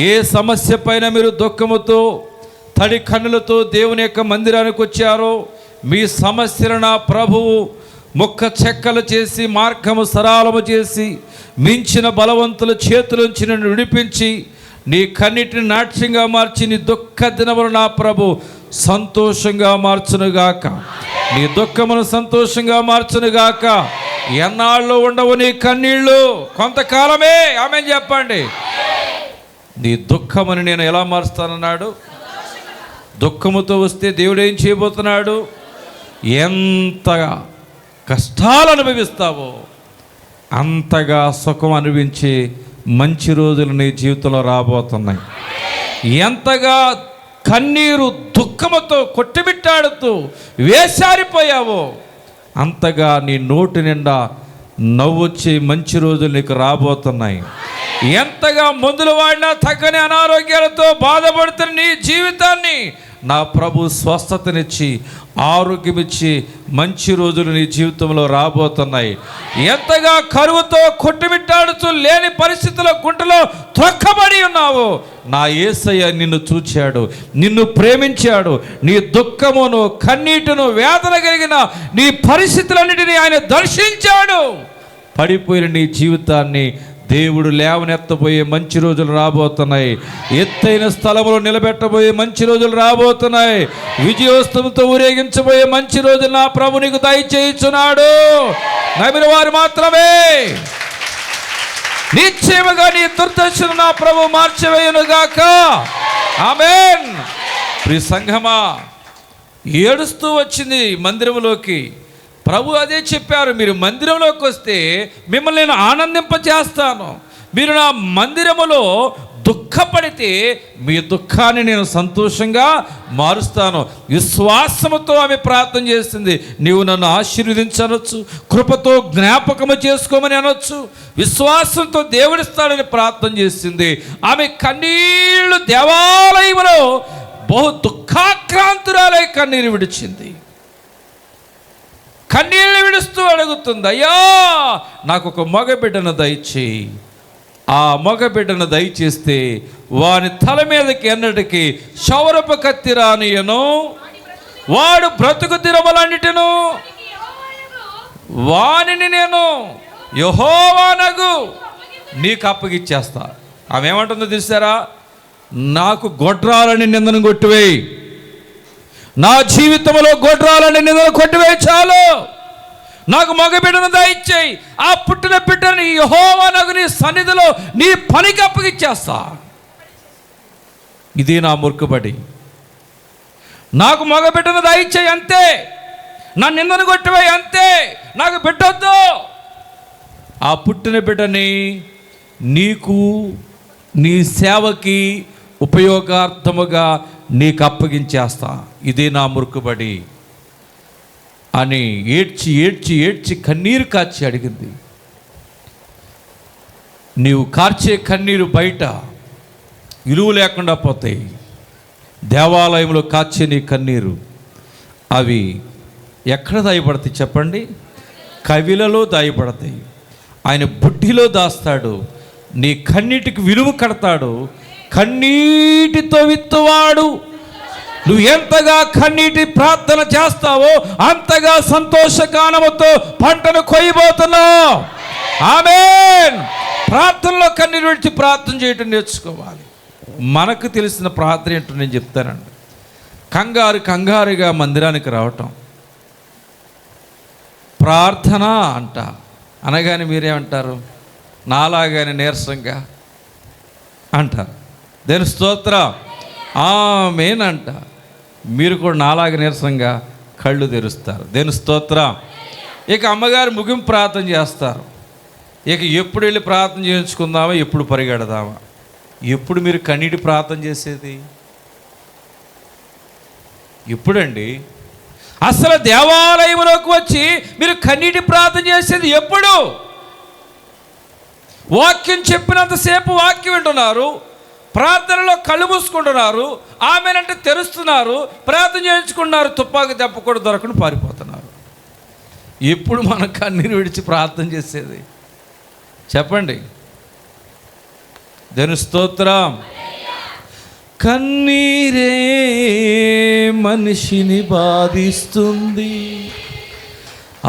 ఏ సమస్య పైన మీరు దుఃఖముతో, తడి కన్నులతో దేవుని యొక్క మందిరానికి వచ్చారో, మీ సమస్యను నా ప్రభువు ముక్క చెక్కలు చేసి, మార్గము సరళము చేసి, మించిన బలవంతుల చేతులుంచి నిన్ను విడిపించి, నీ కన్నిటిని నాట్యంగా మార్చి, నీ దుఃఖ దినములు నా ప్రభు సంతోషంగా మార్చునుగాక. నీ దుఃఖమును సంతోషంగా మార్చునుగాక. ఎన్నాళ్ళు ఉండవు నీ కన్నీళ్ళు? కొంతకాలమే. ఆమేన్ చెప్పండి. నీ దుఃఖముని నేను ఎలా మారుస్తానన్నాడు? దుఃఖముతో వస్తే దేవుడు ఏం చేయబోతున్నాడు? ఎంతగా కష్టాలు అనుభవిస్తావో అంతగా సుఖం అనుభవించి మంచి రోజులు నీ జీవితంలో రాబోతున్నాయి. ఎంతగా కన్నీరు దుఃఖముతో కొట్టుమిట్టాడుతూ వేసారిపోయావో అంతగా నీ నోటి నిండా నవ్వొచ్చే మంచి రోజులు నీకు రాబోతున్నాయి. ఎంతగా మందులు వాడినా తగ్గని అనారోగ్యాలతో బాధపడుతున్న నీ జీవితాన్ని నా ప్రభు స్వస్థతనిచ్చి, ఆరోగ్యమిచ్చి మంచి రోజులు నీ జీవితంలో రాబోతున్నాయి. ఎంతగా కరువుతో కొట్టుమిట్టాడుతూ లేని పరిస్థితుల్లో గుంటలో త్రొక్కబడి ఉన్నావు, నా యేసయ్య నిన్ను చూచాడు, నిన్ను ప్రేమించాడు. నీ దుఃఖమును, కన్నీటిను, వేదన కలిగిన నీ పరిస్థితులన్నిటినీ ఆయన దర్శించాడు. పడిపోయిన నీ జీవితాన్ని దేవుడు లేవనెత్తబోయే మంచి రోజులు రాబోతున్నాయి. ఎత్తైన స్థలంలో నిలబెట్టబోయే మంచి రోజులు రాబోతున్నాయి. విజయోత్సవంతో ఊరేగించబోయే మంచి రోజులు నా ప్రభు నీకు దయచేయుచున్నాడు. నమ్మిన వారు మాత్రమే నిశ్చయముగా నీ దుర్దశను నా ప్రభు మార్చివేయునుగాక. ఆమేన్. ప్రియ సంఘమా, ఏడుస్తూ వచ్చింది మందిరంలోకి. ప్రభు అదే చెప్పారు, మీరు మందిరంలోకి వస్తే మిమ్మల్ని నేను ఆనందింపజేస్తాను. మీరు నా మందిరములో దుఃఖపడితే మీ దుఃఖాన్ని నేను సంతోషంగా మారుస్తాను. విశ్వాసముతో ఆమె ప్రార్థన చేసింది. నీవు నన్ను ఆశీర్వదించనొచ్చు, కృపతో జ్ఞాపకము చేసుకోమని అనొచ్చు. విశ్వాసంతో దేవుడిస్తాడని ప్రార్థన చేసింది. ఆమె కన్నీళ్లు దేవాలయంలో బహు దుఃఖాక్రాంతురాలై కన్నీరు విడిచింది. కన్నీళ్ళు విడుస్తూ అడుగుతుంది, అయ్యా నాకు ఒక మగబిడ్డను దయచేయి. ఆ మగబిడ్డను దయచేస్తే వాని తల మీదకి ఎన్నటికి క్షౌరపు కత్తి రానియను, వాడు బ్రతుకు దినములన్నిటిను వానిని నేను యెహోవానగు నీకు అప్పగిచ్చేస్తా. ఆమె ఏమంటుందో చూసారా? నాకు గొడ్రాలని నిందను కొట్టివేయి, నా జీవితంలో గొడ్రాలని నిన్ను కొట్టివేచాలు, నాకు మగబిడ్డను దయచేయి, ఆ పుట్టిన బిడ్డని యెహోవా నాకు నీ సన్నిధిలో నీ పనికి అప్పగిచ్చేస్తా. ఇది నా మొక్కుబడి. నాకు మగబిడ్డను దయచేయి అంతే, నా నిందను కొట్టివేయి అంతే, నాకు బిడ్డొద్దు. ఆ పుట్టిన బిడ్డని నీకు నీ సేవకి ఉపయోగార్థముగా నీకు అప్పగించేస్తా. ఇది నా మొక్కుబడి అని ఏడ్చి ఏడ్చి ఏడ్చి కన్నీరు కార్చి అడిగింది. నీవు కార్చే కన్నీరు బయట విలువ లేకుండా పోతాయి. దేవాలయంలో కార్చే నీ కన్నీరు అవి ఎక్కడ దాయపడతాయి చెప్పండి? కవిలలో దాయపడతాయి. ఆయన బుడ్డిలో దాస్తాడు. నీ కన్నీటికి విలువ కడతాడు. కన్నీటితో విత్తువాడు. నువ్వు ఎంతగా కన్నీటి ప్రార్థన చేస్తావో అంతగా సంతోషగానముతో పంటను కొయ్యబోతున్నావు. ఆమేన్. ప్రార్థనలో కన్నీరు విడిచి ప్రార్థన చేయటం నేర్చుకోవాలి. మనకు తెలిసిన ప్రార్థన ఏంటో నేను చెప్తానండి. కంగారుగా మందిరానికి రావటం ప్రార్థన అంట. అనగానే మీరేమంటారు? నాలాగానే నీరసంగా అంటారు. దేని స్తోత్రం, ఆమేన్ అంట. మీరు కూడా నాలాగా నీరసంగా కళ్ళు తెరుస్తారు. దేని స్తోత్రం. ఇక అమ్మగారు ముగింపు ప్రార్థన చేస్తారు. ఇక ఎప్పుడు వెళ్ళి ప్రార్థన చేయించుకుందామా, ఎప్పుడు పరిగెడదామా? ఎప్పుడు మీరు కన్నీటి ప్రార్థన చేసేది? ఎప్పుడండి? అసలు దేవాలయంలోకి వచ్చి మీరు కన్నీటి ప్రార్థన చేసేది ఎప్పుడు? వాక్యం చెప్పినంతసేపు వాక్యం వింటున్నారు, ప్రార్థనలో కళ్ళు మూసుకుంటున్నారు, ఆమెనంటే తెరుస్తున్నారు, ప్రార్థన చేయించుకున్నారు, తుపాకి దెబ్బ కూడా దొరకకుండా పారిపోతున్నారు. ఎప్పుడు మన కన్నీరు విడిచి ప్రార్థన చేసేది చెప్పండి? దేని స్తోత్రం. కన్నీరే మనిషిని బాధిస్తుంది,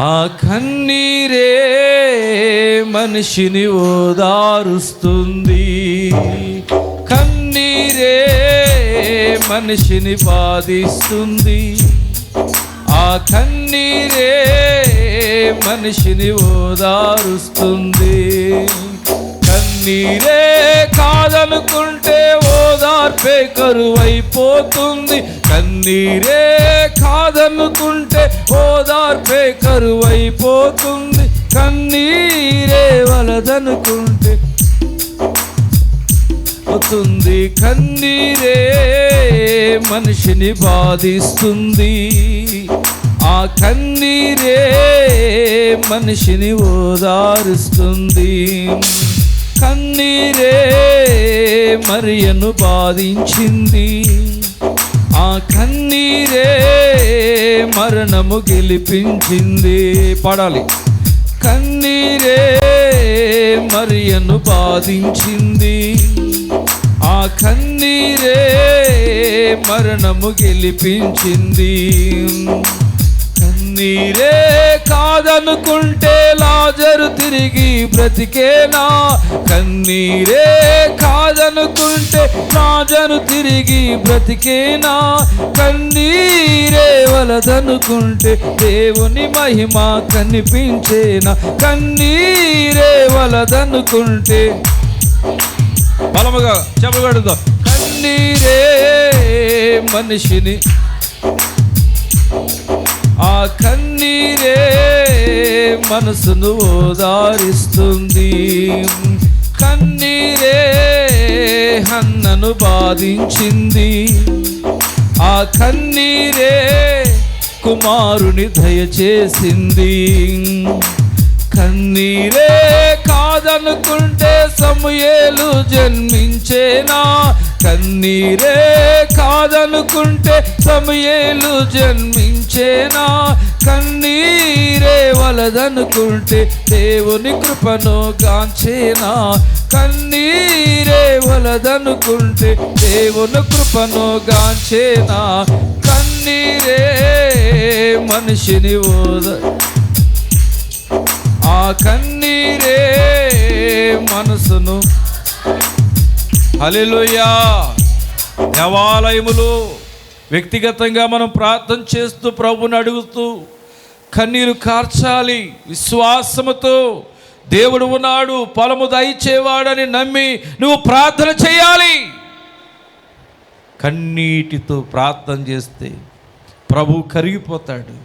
ఆ కన్నీరే మనిషిని ఓదారుస్తుంది. కన్నీరే మనిషిని బాధిస్తుంది, ఆ కన్నీరే మనిషిని ఓదారుస్తుంది. కన్నీరే కాదనుకుంటే ఓదార్పే కరువైపోతుంది. కన్నీరే కాదనుకుంటే ఓదార్పే కరువైపోతుంది. కన్నీరే వలదనుకుంటే అవుతుంది. కన్నీరే మనిషిని బాధిస్తుంది, ఆ కన్నీరే మనిషిని ఓదారుస్తుంది. కన్నీరే మరియను బాధించింది, ఆ కన్నీరే మరణము గెలిపించింది. పాడాలి. కన్నీరే మరియను బాధించింది, ఆ కన్నీరే మరణము గెలిపించింది. కన్నీరే కాదనుకుంటే లాజరు తిరిగి బ్రతికేనా? కన్నీరే కాదనుకుంటే లాజరు తిరిగి బ్రతికేనా? కన్నీరే వలదనుకుంటే దేవుని మహిమ కనిపించేనా? కన్నీరే వలదనుకుంటే బలముగా చెప్పగలుగుతాం. కన్నీరే మనిషిని, ఆ కన్నీరే మనసును ఓదారిస్తుంది. కన్నీరే హన్నను బాధించింది, ఆ కన్నీరే కుమారుని దయచేసింది. కన్నీరే కాదనుకుంటే సమూయేలు జన్మించేనా? కన్నీరే కాదనుకుంటే సమూయేలు జన్మించేనా? కన్నీరే వలదనుకుంటే దేవుని కృపను గాంచేనా? కన్నీరే వలదనుకుంటే దేవుని కృపను గాంచేనా? కన్నీరే మనిషిని ఆ కన్నీరే మనసును. హల్లెలూయా. దేవాలయములు వ్యక్తిగతంగా మనం ప్రార్థన చేస్తూ ప్రభుని అడుగుతూ కన్నీరు కార్చాలి. విశ్వాసముతో దేవుడు ఉన్నాడు, ఫలము దయచేవాడని నమ్మి నువ్వు ప్రార్థన చేయాలి. కన్నీటితో ప్రార్థన చేస్తే ప్రభు కరిగిపోతాడు.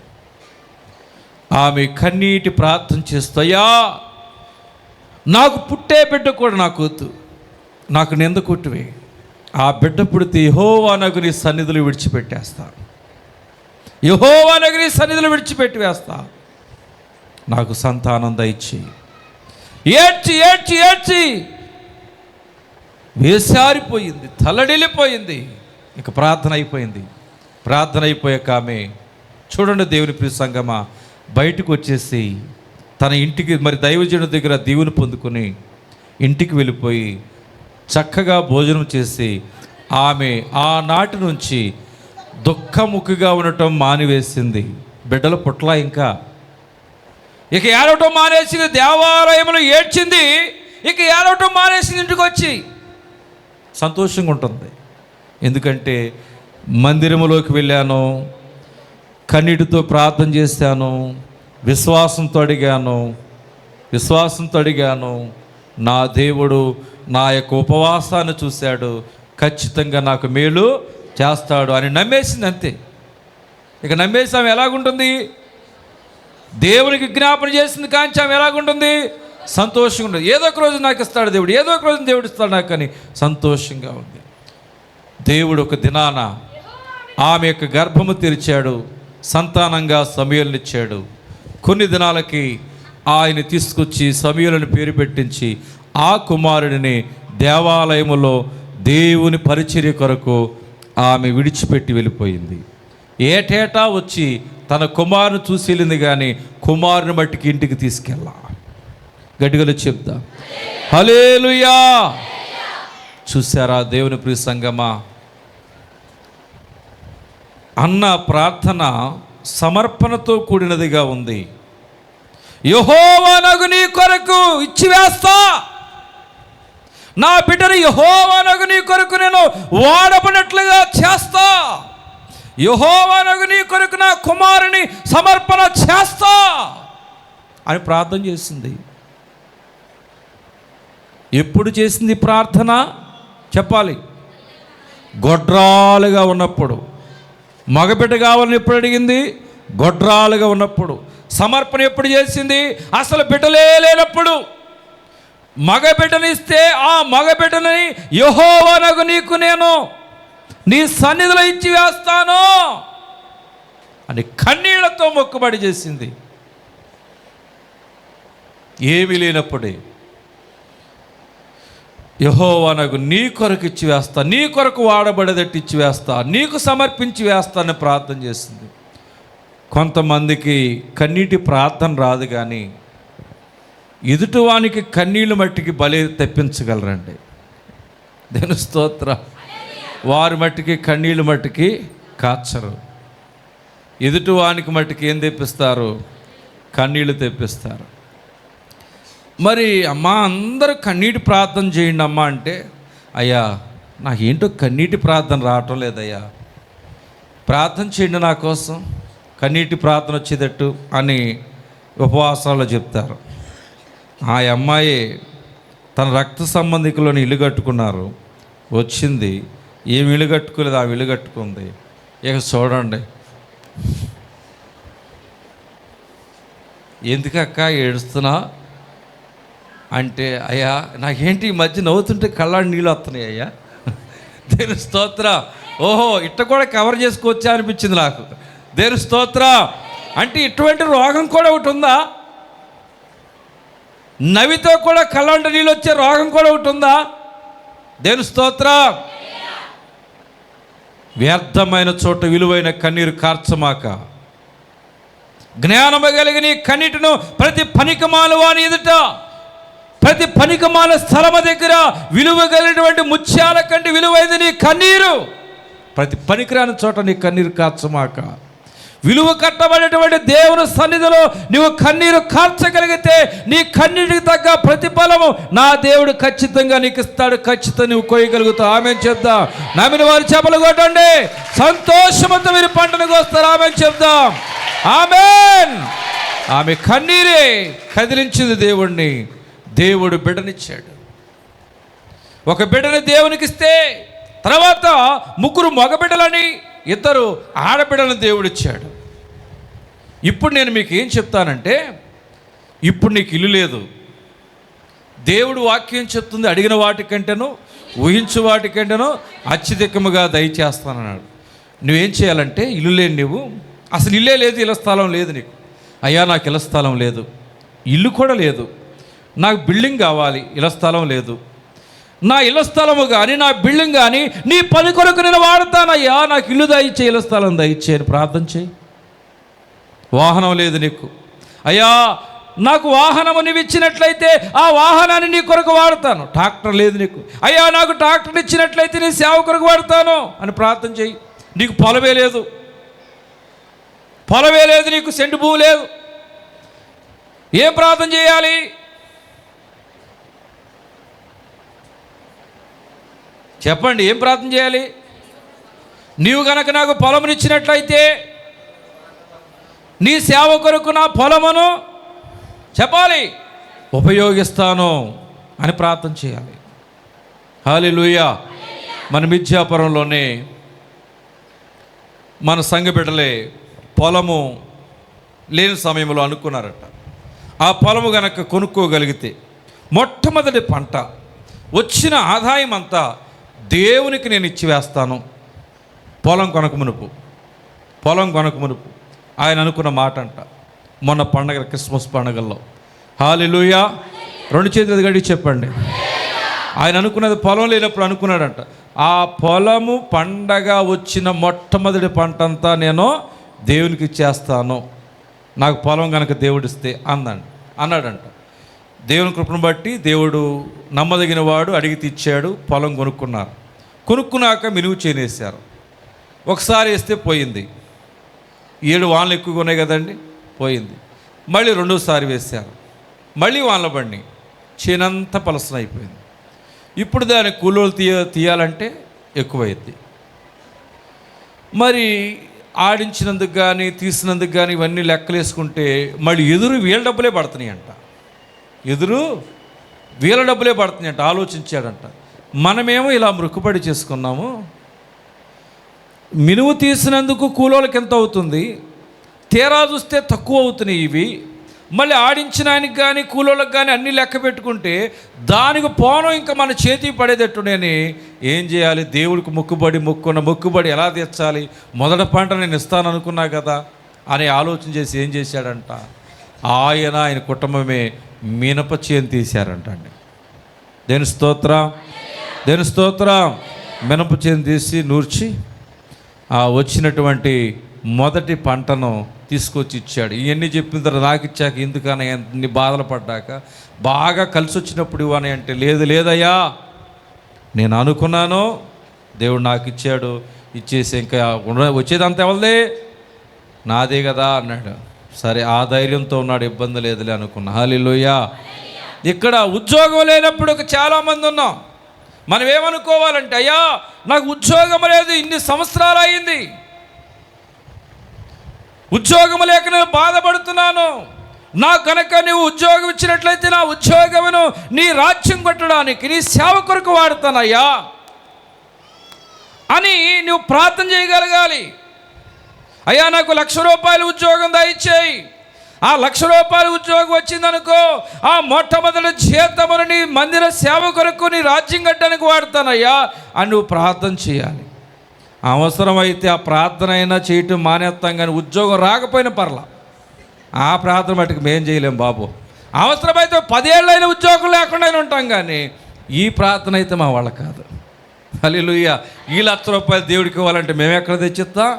ఆమె కన్నీటి ప్రార్థన చేస్తాయా, నాకు పుట్టే బిడ్డ కూడా నాకు వద్దు, నాకు నింద కొట్టువే. ఆ బిడ్డ పుడితే యెహోవానగు నీ సన్నిధులు విడిచిపెట్టేస్తా, యెహోవానగు నీ సన్నిధులు విడిచిపెట్టి వేస్తా, నాకు సంతానం దయచేయి. ఏడ్చి ఏడ్చి ఏడ్చి వేసారిపోయింది, తల్లడిల్లిపోయింది. ఇక ప్రార్థన అయిపోయింది. ప్రార్థన అయిపోయాక ఆమె చూడండి దేవుని ప్రియ సంగమా, బయటకు వచ్చేసి తన ఇంటికి మరి దైవజనుడి దగ్గర దీవుని పొందుకొని ఇంటికి వెళ్ళిపోయి చక్కగా భోజనం చేసి ఆమె ఆనాటి నుంచి దుఃఖముఖిగా ఉండటం మానివేసింది. బిడ్డల పుట్ల ఇంకా ఇక ఏడవటం మానేసింది. దేవాలయంలో ఏడ్చింది, ఇక ఏడవటం మానేసింది. ఇంటికి వచ్చి సంతోషంగా ఉంటుంది. ఎందుకంటే మందిరములోకి వెళ్ళాను, కన్నీటితో ప్రార్థన చేశాను, విశ్వాసంతో అడిగాను. నా దేవుడు నా యొక్క ఉపవాసాన్ని చూశాడు, ఖచ్చితంగా నాకు మేలు చేస్తాడు అని నమ్మేసింది. అంతే. ఇక నమ్మేసి ఆమె ఎలాగుంటుంది? దేవునికి జ్ఞాపన చేసింది కానీ ఆమె ఎలాగుంటుంది? సంతోషంగా ఉంటుంది. ఏదో ఒక రోజు నాకు ఇస్తాడు దేవుడు, ఏదో ఒక రోజు దేవుడు ఇస్తాడు నాకు అని సంతోషంగా ఉంది. దేవుడు ఒక దినాన ఆమె యొక్క గర్భము తెరిచాడు, సంతానంగా సమూయేలునిచ్చాడు. కొన్ని దినాలకి ఆయన తీసుకొచ్చి సమూయేలుని పేరు పెట్టించి ఆ కుమారుడిని దేవాలయములో దేవుని పరిచర్య కొరకు ఆమె విడిచిపెట్టి వెళ్ళిపోయింది. ఏటేటా వచ్చి తన కుమారుని చూసి వెళ్ళింది కానీ కుమారుని మట్టికి ఇంటికి తీసుకెళ్ళా. గట్టిగా చెప్తా హల్లెలూయా. చూసారా దేవుని ప్రియ సంగమా, అన్న ప్రార్థన సమర్పణతో కూడినదిగా ఉంది. యెహోవానగు నీ కొరకు ఇచ్చివేస్తా, నా బిడ్డను యెహోవానగు నీ కొరకు నేను వాడబడినట్లుగా చేస్తా, యెహోవానగు నీ కొరకు నా కుమారుని సమర్పణ చేస్తా అని ప్రార్థన చేసింది. ఎప్పుడు చేసింది ప్రార్థన చెప్పాలి? గొడ్రాలుగా ఉన్నప్పుడు. మగబిడ్డ కావాలని ఎప్పుడు అడిగింది? గొడ్రాలుగా ఉన్నప్పుడు. సమర్పణ ఎప్పుడు చేసింది? అసలు బిడ్డలే లేనప్పుడు. మగబిడ్డనిస్తే ఆ మగబిడ్డని యెహోవానగు నీకు నేను నీ సన్నిధిలో ఇచ్చి వేస్తాను అని కన్నీళ్లతో మొక్కుబడి చేసింది. ఏమీ లేనప్పుడే యెహోవానగు నీ కొరకు ఇచ్చి వేస్తా, నీ కొరకు వాడబడేదట్టు ఇచ్చి వేస్తా, నీకు సమర్పించి వేస్తా అని ప్రార్థన చేసింది. కొంతమందికి కన్నీటి ప్రార్థన రాదు కానీ ఎదుటివానికి కన్నీళ్ళు మట్టికి బలి తెప్పించగలరండి. దేవుని స్తోత్ర. వారి మట్టికి కన్నీళ్ళు మట్టికి కాచరు. ఎదుటివానికి మట్టికి ఏం తెప్పిస్తారు? కన్నీళ్ళు తెప్పిస్తారు. మరి అమ్మా అందరూ కన్నీటి ప్రార్థన చేయండి అమ్మా అంటే, అయ్యా నాకేంటో కన్నీటి ప్రార్థన రావటం లేదయ్యా, ప్రార్థన చేయండి నా కోసం, కన్నీటి ప్రార్థన వచ్చేటట్టు అని ఉపవాసాల్లో చెప్తారు. ఆ అమ్మాయి తన రక్త సంబంధికులను ఇల్లు కట్టుకున్నారు, వచ్చింది. ఏమి ఇల్లు కట్టుకోలేదు, ఆ ఇల్లు కట్టుకుంది. ఇక చూడండి, ఎందుకక్క ఏడుస్తున్నా అంటే, అయ్యా నాకేంటి ఈ మధ్య నవ్వుతుంటే కళ్ళాడి నీళ్ళు వస్తున్నాయి అయ్యా. దేవుని స్తోత్ర. ఓహో ఇట్ట కూడా కవర్ చేసుకోవచ్చా అనిపించింది నాకు. దేవుని స్తోత్ర. అంటే ఇటువంటి రోగం కూడా ఒకటి ఉందా? నవితో కూడా కళ్ళంట నీళ్ళు వచ్చే రోగం కూడా ఒకటి ఉందా? దేవుని స్తోత్ర. వ్యర్థమైన చోట విలువైన కన్నీరు కార్చమాక, జ్ఞానము కలిగిన కన్నీటిను ప్రతి పనికిమాల వాని ఎదుట, ప్రతి పనికిమాల స్థలము దగ్గర విలువ కలిగినటువంటి ముత్యాల కంటే విలువైంది నీ కన్నీరు. ప్రతి పనికిరాని చోట నీ కన్నీరు కార్చమాక. విలువ కట్టబడినటువంటి దేవుని సన్నిధిలో నువ్వు కన్నీరు కార్చగలిగితే నీ కన్నీటికి తగ్గ ప్రతిఫలము నా దేవుడు ఖచ్చితంగా నీకు ఇస్తాడు. ఖచ్చితంగా నువ్వు కోయగలుగుతావు. ఆమేన్ చెప్దాం. నమ్మిన వారు చెప్పులు కొట్టండి. సంతోషంతో మీరు పంటను కోస్తారు. ఆమేన్ చెప్దాం. ఆమేన్. ఆమె కన్నీరే కదిలించింది దేవుణ్ణి. దేవుడు బిడ్డనిచ్చాడు. ఒక బిడ్డని దేవునికి ఇస్తే తర్వాత 3 మగబిడ్డలని 2 ఆడబిడ్డలను దేవుడిచ్చాడు. ఇప్పుడు నేను మీకు ఏం చెప్తానంటే, ఇప్పుడు నీకు ఇల్లు లేదు. దేవుడు వాక్యం చెప్తుంది, అడిగిన వాటికంటేనో ఊహించు వాటికంటేనో అత్యధికముగా దయచేస్తానన్నాడు. నువ్వేం చేయాలంటే, ఇల్లు లేని నువ్వు అసలు ఇల్లే లేదు, ఇళ్ళ స్థలం లేదు నీకు. అయ్యా నాకు ఇళ్ళ స్థలం లేదు, ఇల్లు కూడా లేదు, నాకు బిల్డింగ్ కావాలి, ఇళ్ళ స్థలం లేదు, నా ఇళ్ళ స్థలము కానీ నా బిల్డింగ్ కానీ నీ పని కొరకు నేను వాడతానయ్యా, నాకు ఇల్లు దయచే, ఇళ్ళ స్థలం దయచే అని ప్రార్థన చేయి. వాహనం లేదు నీకు, అయ్యా నాకు వాహనము నువ్వు ఇచ్చినట్లయితే ఆ వాహనాన్ని నీ కొరకు వాడతాను. ట్రాక్టర్ లేదు నీకు, అయ్యా నాకు ట్రాక్టర్ ఇచ్చినట్లయితే నీ సేవ కొరకు వాడతాను అని ప్రార్థన చేయి. నీకు పొలమే లేదు, నీకు సెంటు భూమి లేదు, ఏం ప్రార్థన చేయాలి? చెప్పండి, ఏం ప్రార్థన చేయాలి? నీవు గనక నాకు పొలమునిచ్చినట్లయితే నీ సేవ కొరకు నా పొలమును చెప్పాలి ఉపయోగిస్తాను అని ప్రార్థన చేయాలి. హల్లెలూయా. మన మిథ్యాపురంలోనే మన సంఘ బిడ్డలే పొలము లేని సమయంలో అనుకున్నారట, ఆ పొలము గనక కొనుక్కోగలిగితే మొట్టమొదటి పంట వచ్చిన ఆదాయం అంతా దేవునికి నేను ఇచ్చి వేస్తాను. పొలం కొనక మునుపు ఆయన అనుకున్న మాట అంట. మొన్న పండగ, క్రిస్మస్ పండగల్లో హల్లెలూయా 2 చేతులు గడి చెప్పండి. ఆయన అనుకున్నది పొలం లేనప్పుడు అనుకున్నాడంట, ఆ పొలము పండగ వచ్చిన మొట్టమొదటి పంట అంతా నేను దేవునికి ఇచ్చేస్తాను, నాకు పొలం కనుక దేవుడిస్తే అన్నాడంట. దేవుని కృపను బట్టి దేవుడు నమ్మదగిన వాడు, అడిగి తెచ్చాడు. పొలం కొనుక్కున్నారు. కొనుక్కున్నాక మినువు చేనేశారు. ఒకసారి వేస్తే పోయింది, 7 వానలు ఎక్కువగా ఉన్నాయి కదండి, పోయింది. మళ్ళీ 2వ వేశారు, మళ్ళీ వానలు పడినాయి, చేనంతా పలసన అయిపోయింది. ఇప్పుడు దాని కూలోలు తీయాలంటే ఎక్కువైద్ది. మరి ఆడించినందుకు కానీ తీసినందుకు కానీ ఇవన్నీ లెక్కలేసుకుంటే మళ్ళీ ఎదురు వీళ్ళ డబ్బులే పడుతున్నాయి అంట. ఆలోచించాడంట. మనమేమో ఇలా మృక్కుపడి చేసుకున్నాము, మినుము తీసినందుకు కూలోళ్ళకి ఎంత అవుతుంది, తీరా చూస్తే తక్కువ అవుతున్నాయి ఇవి. మళ్ళీ ఆడించిన ఆయనకి కానీ కూలోళ్ళకి కానీ అన్నీ లెక్క పెట్టుకుంటే దానికి పోనం ఇంకా మన చేతికి పడేటట్టునని ఏం చేయాలి? దేవుడికి మొక్కుబడి ఎలా తీర్చాలి? మొదటి పంట నేను ఇస్తాను అనుకున్నా కదా అని ఆలోచన చేసి ఏం చేశాడంట, ఆయన కుటుంబమే మినప చేను తీశారంట అండి. దేని స్తోత్రం. మినప చేను తీసి నూర్చి ఆ వచ్చినటువంటి మొదటి పంటను తీసుకొచ్చి ఇచ్చాడు. ఇవన్నీ చెప్పిన తర్వాత నాకు ఇచ్చాక ఎందుకని ఎన్ని బాధలు పడ్డాక బాగా కలిసి వచ్చినప్పుడు ఇవ్వని అంటే లేదయ్యా నేను అనుకున్నాను, దేవుడు నాకు ఇచ్చాడు, ఇచ్చేసి ఇంకా వచ్చేదంతా ఎవరిదే, నాదే కదా అన్నాడు. సరే ఆ ధైర్యంతో ఉన్నాడు, ఇబ్బంది లేదులే అనుకున్నా. హల్లెలూయా. ఇక్కడ ఉద్యోగం లేనప్పుడు చాలామంది ఉన్నాం. మనం ఏమనుకోవాలంటే, అయ్యా నాకు ఉద్యోగం లేదు, ఇన్ని సంవత్సరాలు అయింది, ఉద్యోగం లేక నేను బాధపడుతున్నాను, నాకు కనుక నీవు ఉద్యోగం ఇచ్చినట్లయితే నా ఉద్యోగమును నీ రాజ్యం కొట్టడానికి నీ సేవ కొరకు వాడతానయ్యా అని నువ్వు ప్రార్థన చేయగలగాలి. అయ్యా నాకు ₹1,00,000 ఉద్యోగం దయచేయి, ఆ ₹1,00,000 ఉద్యోగం వచ్చిందనుకో, ఆ మొట్టమొదటి జీతమును నీ మందిర సేవ కొరకు నీ రాజ్యం కట్టడానికి వాడతానయ్యా అని నువ్వు ప్రార్థన చేయాలి. అవసరమైతే ఆ ప్రార్థన అయినా చేయటం మానేస్తాం, కానీ ఉద్యోగం రాకపోయినా పర్లా, ఆ ప్రార్థన మటుకు మేం చేయలేం బాబు. అవసరమైతే 10 ఏళ్ళైనా ఉద్యోగం లేకుండా ఉంటాం, కానీ ఈ ప్రార్థన అయితే మా వాళ్ళ కాదు. హల్లెలూయా. ఈ ₹1,00,000 దేవుడికి ఇవ్వాలంటే మేము ఎక్కడ తెచ్చిస్తాం?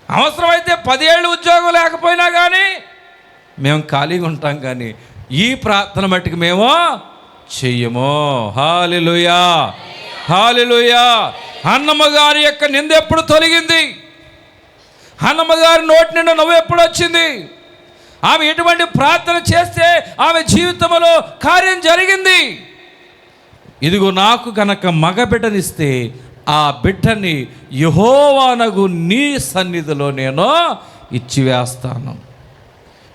అవసరమైతే 10 ఏళ్ళు ఉద్యోగం లేకపోయినా కానీ మేము ఖాళీగా ఉంటాం, కానీ ఈ ప్రార్థన మట్టుకు మేము చెయ్యము. హల్లెలూయా. అన్నమ్మ గారి యొక్క నింద ఎప్పుడు తొలగింది? హన్నమ్మ గారి నోటి నిండా నవ్వు ఎప్పుడు వచ్చింది? ఆమె ఎటువంటి ప్రార్థన చేస్తే ఆమె జీవితంలో కార్యం జరిగింది. ఇదిగో నాకు కనుక మగ బిడ్డనిస్తే ఆ బిడ్డని యెహోవానగు నీ సన్నిధిలో నేను ఇచ్చివేస్తాను,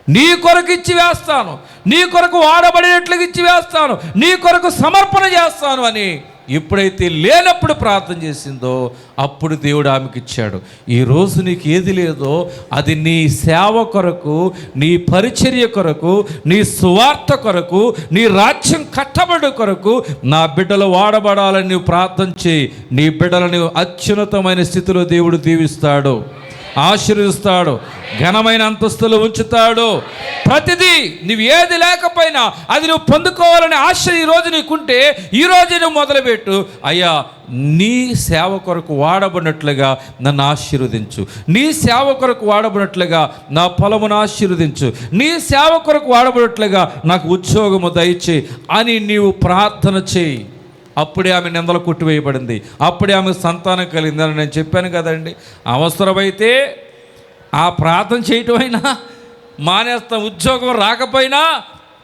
నీ కొరకు ఇచ్చివేస్తాను, నీ కొరకు వాడబడేట్లుగా ఇచ్చివేస్తాను, నీ కొరకు సమర్పణ చేస్తాను అని ఎప్పుడైతే లేనప్పుడు ప్రార్థన చేసిందో అప్పుడు దేవుడు ఆమెకి ఇచ్చాడు. ఈరోజు నీకు ఏది లేదో అది నీ సేవ కొరకు, నీ పరిచర్య కొరకు, నీ సువార్త కొరకు, నీ రాజ్యం కట్టబడి కొరకు నా బిడ్డలు వాడబడాలని నువ్వు ప్రార్థన చేయి. నీ బిడ్డలను అత్యున్నతమైన స్థితిలో దేవుడు దీవిస్తాడు, ఆశీర్వదిస్తాడు, ఘనమైన అంతస్తులు ఉంచుతాడు. ప్రతిదీ నువ్వు ఏది లేకపోయినా అది నువ్వు పొందుకోవాలనే ఆశ ఈరోజు నీకుంటే ఈరోజు నువ్వు మొదలుపెట్టు. అయ్యా, నీ సేవ కొరకు వాడబడినట్లుగా నన్ను ఆశీర్వదించు, నీ సేవ కొరకు వాడబడినట్లుగా నా పొలమును ఆశీర్వదించు, నీ సేవ కొరకు వాడబడినట్లుగా నాకు ఉద్యోగము దయచేయి అని నీవు ప్రార్థన చేయి. అప్పుడే ఆమె నిందలు కొట్టివేయబడింది, అప్పుడే ఆమె సంతానం కలిగిందని నేను చెప్పాను కదండి. అవసరమైతే ఆ ప్రార్థన చేయటం అయినా మానేస్తాం, ఉద్యోగం రాకపోయినా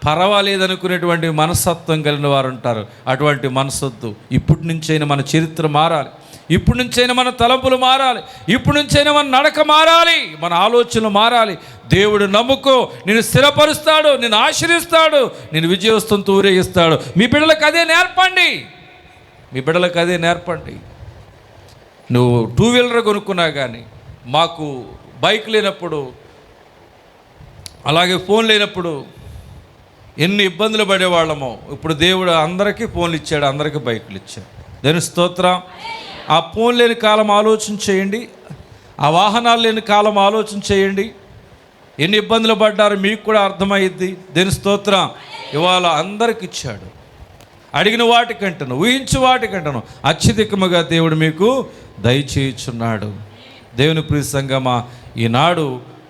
పర్వాలేదనుకునేటువంటి మనస్తత్వం కలిగిన వారు ఉంటారు. అటువంటి మనసొద్దు. ఇప్పటి నుంచైనా మన చరిత్ర మారాలి, ఇప్పటి నుంచైనా మన తలంపులు మారాలి, ఇప్పటి నుంచైనా మన నడక మారాలి, మన ఆలోచనలు మారాలి. దేవుడు నమ్ముకో, నిన్ను స్థిరపరుస్తాడు, నిన్ను ఆశీర్వదిస్తాడు, నిన్ను విజయవస్తంతో ఊరేగిస్తాడు. మీ బిడ్డలకు అదే నేర్పండి, మీ బిడ్డలకు అదే నేర్పండి. నువ్వు 2 వీలర్ కొనుక్కున్నా కానీ, మాకు బైక్ లేనప్పుడు, అలాగే ఫోన్ లేనప్పుడు ఎన్ని ఇబ్బందులు పడేవాళ్ళమో, ఇప్పుడు దేవుడు అందరికీ ఫోన్లు ఇచ్చాడు, అందరికీ బైకులు ఇచ్చాడు. దేవుని స్తోత్రం. ఆ ఫోన్ లేని కాలం ఆలోచన చేయండి, ఆ వాహనాలు లేని కాలం ఆలోచన చేయండి. ఎన్ని ఇబ్బందులు పడ్డారు మీకు కూడా అర్థమైద్ది. దేవుని స్తోత్రం. ఇవాళ అందరికి ఇచ్చాడు. అడిగిన వాటికంటను, ఊహించు వాటికంటను అత్యధికముగా దేవుడు మీకు దయచేయుచున్నాడు. దేవుని ప్రియ సంగమా, ఈనాడు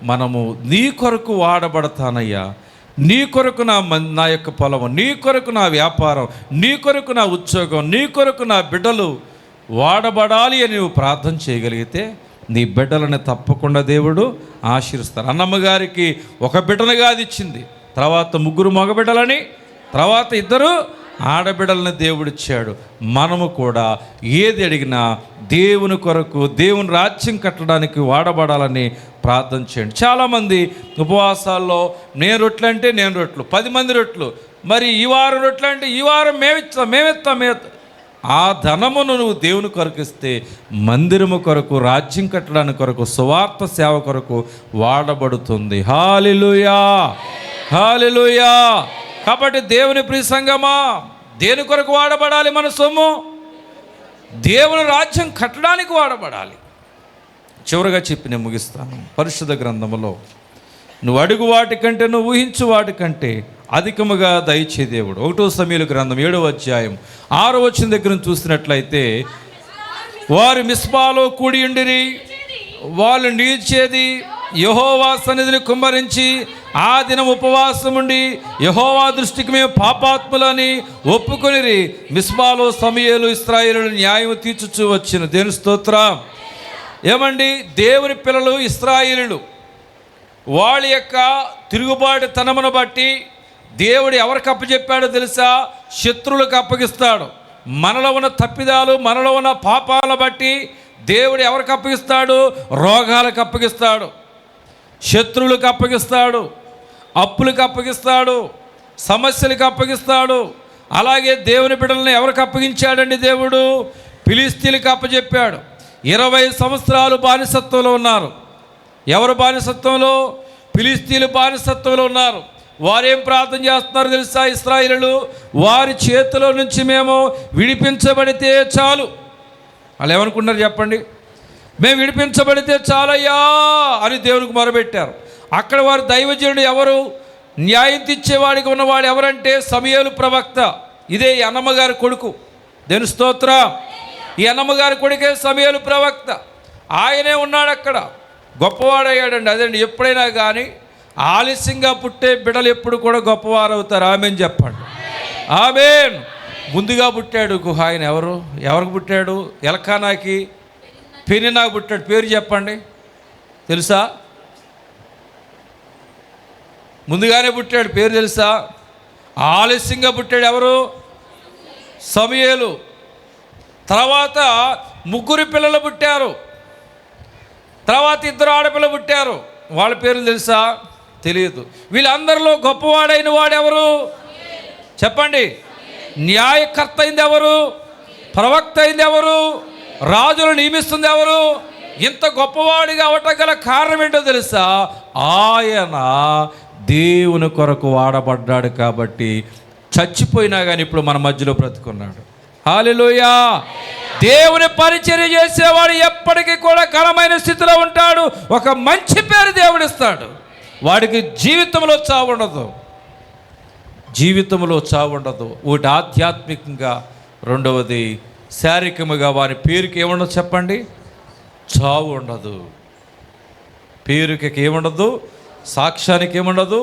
మనము నీ కొరకు వాడబడతానయ్యా, నీ కొరకు నా యొక్క పొలము, నీ కొరకు నా వ్యాపారం, నీ కొరకు నా ఉద్యోగం, నీ కొరకు నా బిడ్డలు వాడబడాలి అని నువ్వు ప్రార్థన చేయగలిగితే నీ బిడ్డలను తప్పకుండా దేవుడు ఆశీర్వదిస్తారు. అన్నమ్మ గారికి ఒక బిడ్డను కాదు ఇచ్చింది, తర్వాత 3 మగబిడ్డలని, తర్వాత 2 ఆడబిడ్డలను దేవుడిచ్చాడు. మనము కూడా ఏది అడిగినా దేవుని కొరకు, దేవుని రాజ్యం కట్టడానికి వాడబడాలని ప్రార్థన చేయండి. చాలామంది ఉపవాసాల్లో నేను రొట్టెలు అంటే నేను రొట్టెలు, 10 మంది రొట్టెలు, మరి ఈ వారం రొట్టెలు అంటే ఈ వారం మేమిస్తాం. ఆ ధనమును నువ్వు దేవుని కొరకు ఇస్తే మందిరము కొరకు, రాజ్యం కట్టడానికి కొరకు, సువార్త సేవ కొరకు వాడబడుతుంది. హల్లెలూయా, హల్లెలూయా. కాబట్టి దేవుని ప్రియ సంగమా, దేని కొరకు వాడబడాలి? మన సొమ్ము దేవుని రాజ్యం కట్టడానికి వాడబడాలి. చివరిగా చెప్పి నేను ముగిస్తాను. పరిశుద్ధ గ్రంథములో నువ్వు అడుగు వాటికంటే, నువ్వు ఊహించు వాటికంటే అధికముగా దయచే దేవుడు. 1 సమూయేలు గ్రంథం 7వ అధ్యాయం 6వ వచనం దగ్గర చూసినట్లయితే, వారు మిస్పాలో కూడి ఉండిరి, వాళ్ళు నిలిచేది యెహోవా సన్నిధిని కుమ్మరించి ఆ దినం ఉపవాసం ఉండి యెహోవా దృష్టికి మేము పాపాత్ములని ఒప్పుకొనిరి. మిస్పాలో సమూయేలు ఇశ్రాయేలును న్యాయం తీర్చుచూ వచ్చిన. దేవుని స్తోత్రం. ఏమండి, దేవుని పిల్లలు ఇశ్రాయేలులు వాళ్ళ యొక్క తిరుగుబాటు తనమును బట్టి దేవుడు ఎవరికి అప్పచెప్పాడో తెలుసా? శత్రువులకు అప్పగిస్తాడు. మనలో ఉన్న తప్పిదాలు, మనలో ఉన్న పాపాలను బట్టి దేవుడు ఎవరికి అప్పగిస్తాడు? రోగాలకు అప్పగిస్తాడు, శత్రువులకు అప్పగిస్తాడు, అప్పులకు అప్పగిస్తాడు, సమస్యలకు అప్పగిస్తాడు. అలాగే దేవుని బిడ్డలను ఎవరికి అప్పగించాడండి? దేవుడు ఫిలిష్తీయులకు అప్పచెప్పాడు. 20 సంవత్సరాలు బానిసత్వంలో ఉన్నారు. ఎవరు బానిసత్వంలో? ఫిలిష్తీయులు బానిసత్వంలో ఉన్నారు. వారేం ప్రార్థన చేస్తున్నారు తెలుసా? ఇశ్రాయేలీయులు వారి చేతిలో నుంచి మేము విడిపించబడితే చాలు. వాళ్ళు ఏమనుకున్నారు చెప్పండి? మేము విడిపించబడితే చాలయ్యా అని దేవునికి మొరబెట్టారు. అక్కడ వారు దైవజనుడు ఎవరు? న్యాయం తీర్చేవాడికి ఉన్నవాడు ఎవరంటే సమూయేలు ప్రవక్త. ఇదే ఈ అన్నమ్మగారి కొడుకు. దేవుని స్తోత్రం. ఈ అన్నమ్మగారి కొడుకే సమూయేలు ప్రవక్త. ఆయనే ఉన్నాడు అక్కడ, గొప్పవాడయ్యాడండి. అదండి, ఎప్పుడైనా కానీ ఆలస్యంగా పుట్టే బిడ్డలు ఎప్పుడు కూడా గొప్పవారు అవుతారు. ఆమెన్ చెప్పండి, ఆమెన్. ముందుగా పుట్టాడు ఆయన ఎవరికి పుట్టాడు? ఎల్కానాకి, పెనిన్నాకు పుట్టాడు. పేరు చెప్పండి. తెలుసా? ముందుగానే పుట్టాడు, పేరు తెలుసా? ఆలస్యంగా పుట్టాడు. ఎవరు? సమూయేలు. తర్వాత 3 పిల్లలు పుట్టారు. తర్వాత 2 ఆడపిల్లలు పుట్టారు. వాళ్ళ పేర్లు తెలుసా? తెలియదు. వీళ్ళందరిలో గొప్పవాడైన వాడెవరు చెప్పండి? న్యాయకర్త అయింది ఎవరు? ప్రవక్త అయింది ఎవరు? రాజులు నియమిస్తుంది ఎవరు? ఇంత గొప్పవాడిగా అవటం గల కారణం ఏంటో తెలుసా? ఆయన దేవుని కొరకు వాడబడ్డాడు కాబట్టి చచ్చిపోయినా కానీ ఇప్పుడు మన మధ్యలో బ్రతుకున్నాడు. హల్లెలూయా. దేవుని పరిచర్య చేసేవాడు ఎప్పటికీ కూడా ఘనమైన స్థితిలో ఉంటాడు. ఒక మంచి పేరు దేవుడిస్తాడు. వాడికి జీవితంలో చావు ఉండదు. జీవితంలో చావు ఉండదు. ఒకటి ఆధ్యాత్మికంగా, రెండవది శారీరకముగా. వారి పేరుకి ఏముండదు చెప్పండి? చావు ఉండదు. పేరుకి ఏముండదు, సాక్ష్యానికి ఏముండదు,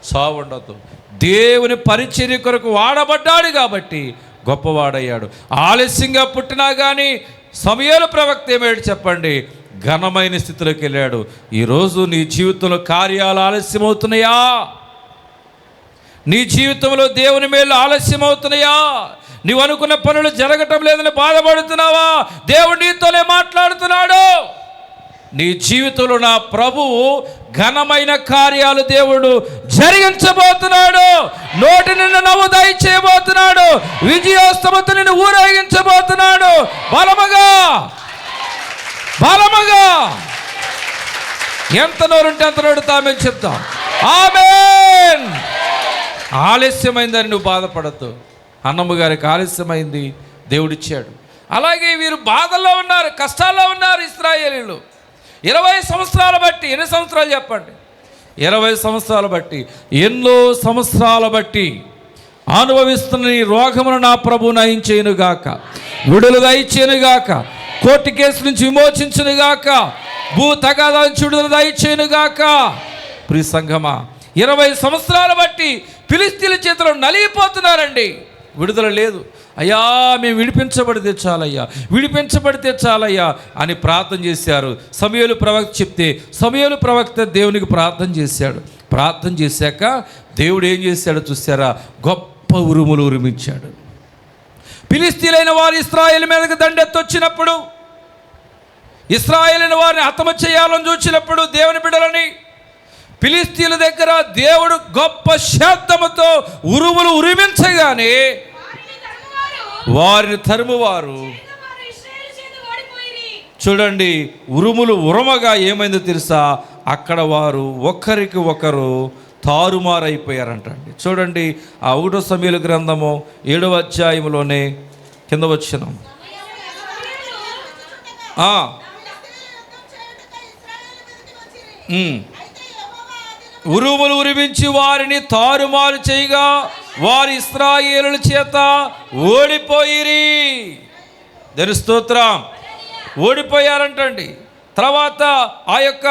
చావు ఉండదు. దేవుని పరిచర్య కొరకు వాడబడ్డాడు కాబట్టి గొప్పవాడయ్యాడు. ఆలస్యంగా పుట్టినా కానీ సమూయేలు ప్రవక్త ఏమయ్యాడు చెప్పండి? ఘనమైన స్థితిలోకి వెళ్ళాడు. ఈరోజు నీ జీవితంలో కార్యాలు ఆలస్యమవుతున్నాయా? నీ జీవితంలో దేవుని మేలు ఆలస్యమవుతున్నాయా? నీవు అనుకున్న పనులు జరగటం లేదని బాధపడుతున్నావా? దేవుడు నీతోనే మాట్లాడుతున్నాడు. నీ జీవితంలో నా ప్రభువు ఘనమైన కార్యాలు దేవుడు జరిగించబోతున్నాడు. నోటి నిన్ను నవ్వు దయచేయబోతున్నాడు. విజయోత్సవంతో నిన్ను ఊరేగించబోతున్నాడు. బలముగా బలముగా. ఎంత నోరుంటే అంత నోరు తామేం చెప్తాం. ఆమేన్. ఆలస్యమైందని నువ్వు బాధపడద్దు. అన్నమ్మ గారికి ఆలస్యమైంది, దేవుడిచ్చాడు. అలాగే వీరు బాధల్లో ఉన్నారు, కష్టాల్లో ఉన్నారు. ఇశ్రాయేలీయులు 20 సంవత్సరాలు బట్టి, ఎన్ని సంవత్సరాలు చెప్పండి? 20 సంవత్సరాలు బట్టి, ఎన్నో సంవత్సరాల బట్టి అనుభవిస్తున్న ఈ రోగమును నా ప్రభు నయించేయునుగాక, విడుదల దయచేయునుగాక, కోర్టు కేసు నుంచి విమోచించునుగాక, భూ తగాదా నుంచి విడుదల దయచేయునుగాక. ప్రియ సంఘమా, 20 సంవత్సరాలు బట్టి ఫిలిష్తీయుల చేతిలో నలిగిపోతున్నారండి. విడుదల లేదు. అయ్యా మేము విడిపించబడితే చాలయ్యా, విడిపించబడితే చాలయ్యా అని ప్రార్థన చేశారు. సమూయేలు ప్రవక్త చెప్తే సమూయేలు ప్రవక్త దేవునికి ప్రార్థన చేశాడు. ప్రార్థన చేశాక దేవుడు ఏం చేశాడో చూసారా? గొప్ప ఉరుములు ఉరిమించాడు. ఫిలిష్తీయులైన వారు ఇశ్రాయేలు మీదకి దండెత్తొచ్చినప్పుడు, ఇశ్రాయేలు వారిని హతము చేయాలని చూసినప్పుడు దేవుని బిడ్డలని ఫిలిష్తీయుల దగ్గర దేవుడు గొప్ప శబ్దముతో ఉరుములు ఉరిమించగానే వారిని తరుమువారు. చూడండి, ఉరుములు ఉరమగా ఏమైందో తెలుసా? అక్కడ వారు ఒకరికి ఒకరు తారుమారైపోయారంటండి. చూడండి, ఆ 1వ సమూయేలు గ్రంథము 7వ అధ్యాయంలోనే కింద వచ్చినాం. ఉరుములు ఉరిమించి వారిని తారుమారు చేయగా వారి ఇశ్రాయేలుల చేత ఓడిపోయిరి. దేవుని స్తోత్రం. ఓడిపోయారంటండి. తర్వాత ఆ యొక్క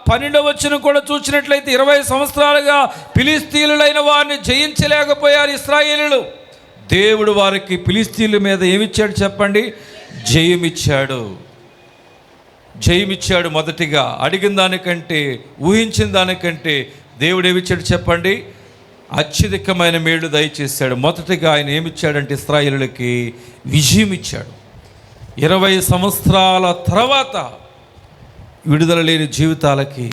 12వ వచనం కూడా చూసినట్లయితే 20 సంవత్సరాలుగా ఫిలిష్తీయులైన వారిని జయించలేకపోయారు ఇశ్రాయేలీయులు. దేవుడు వారికి ఫిలిష్తీయుల మీద ఏమిచ్చాడు చెప్పండి? జయమిచ్చాడు. జయమిచ్చాడు. మొదటిగా అడిగిన దానికంటే, ఊహించిన దానికంటే దేవుడు ఏమిచ్చాడు చెప్పండి? అత్యధికమైన మేలు దయచేశాడు. మొదటిగా ఆయన ఏమిచ్చాడంటే ఇశ్రాయేలులకి విజయం ఇచ్చాడు. 20 సంవత్సరాల తర్వాత విడుదల లేని జీవితాలకి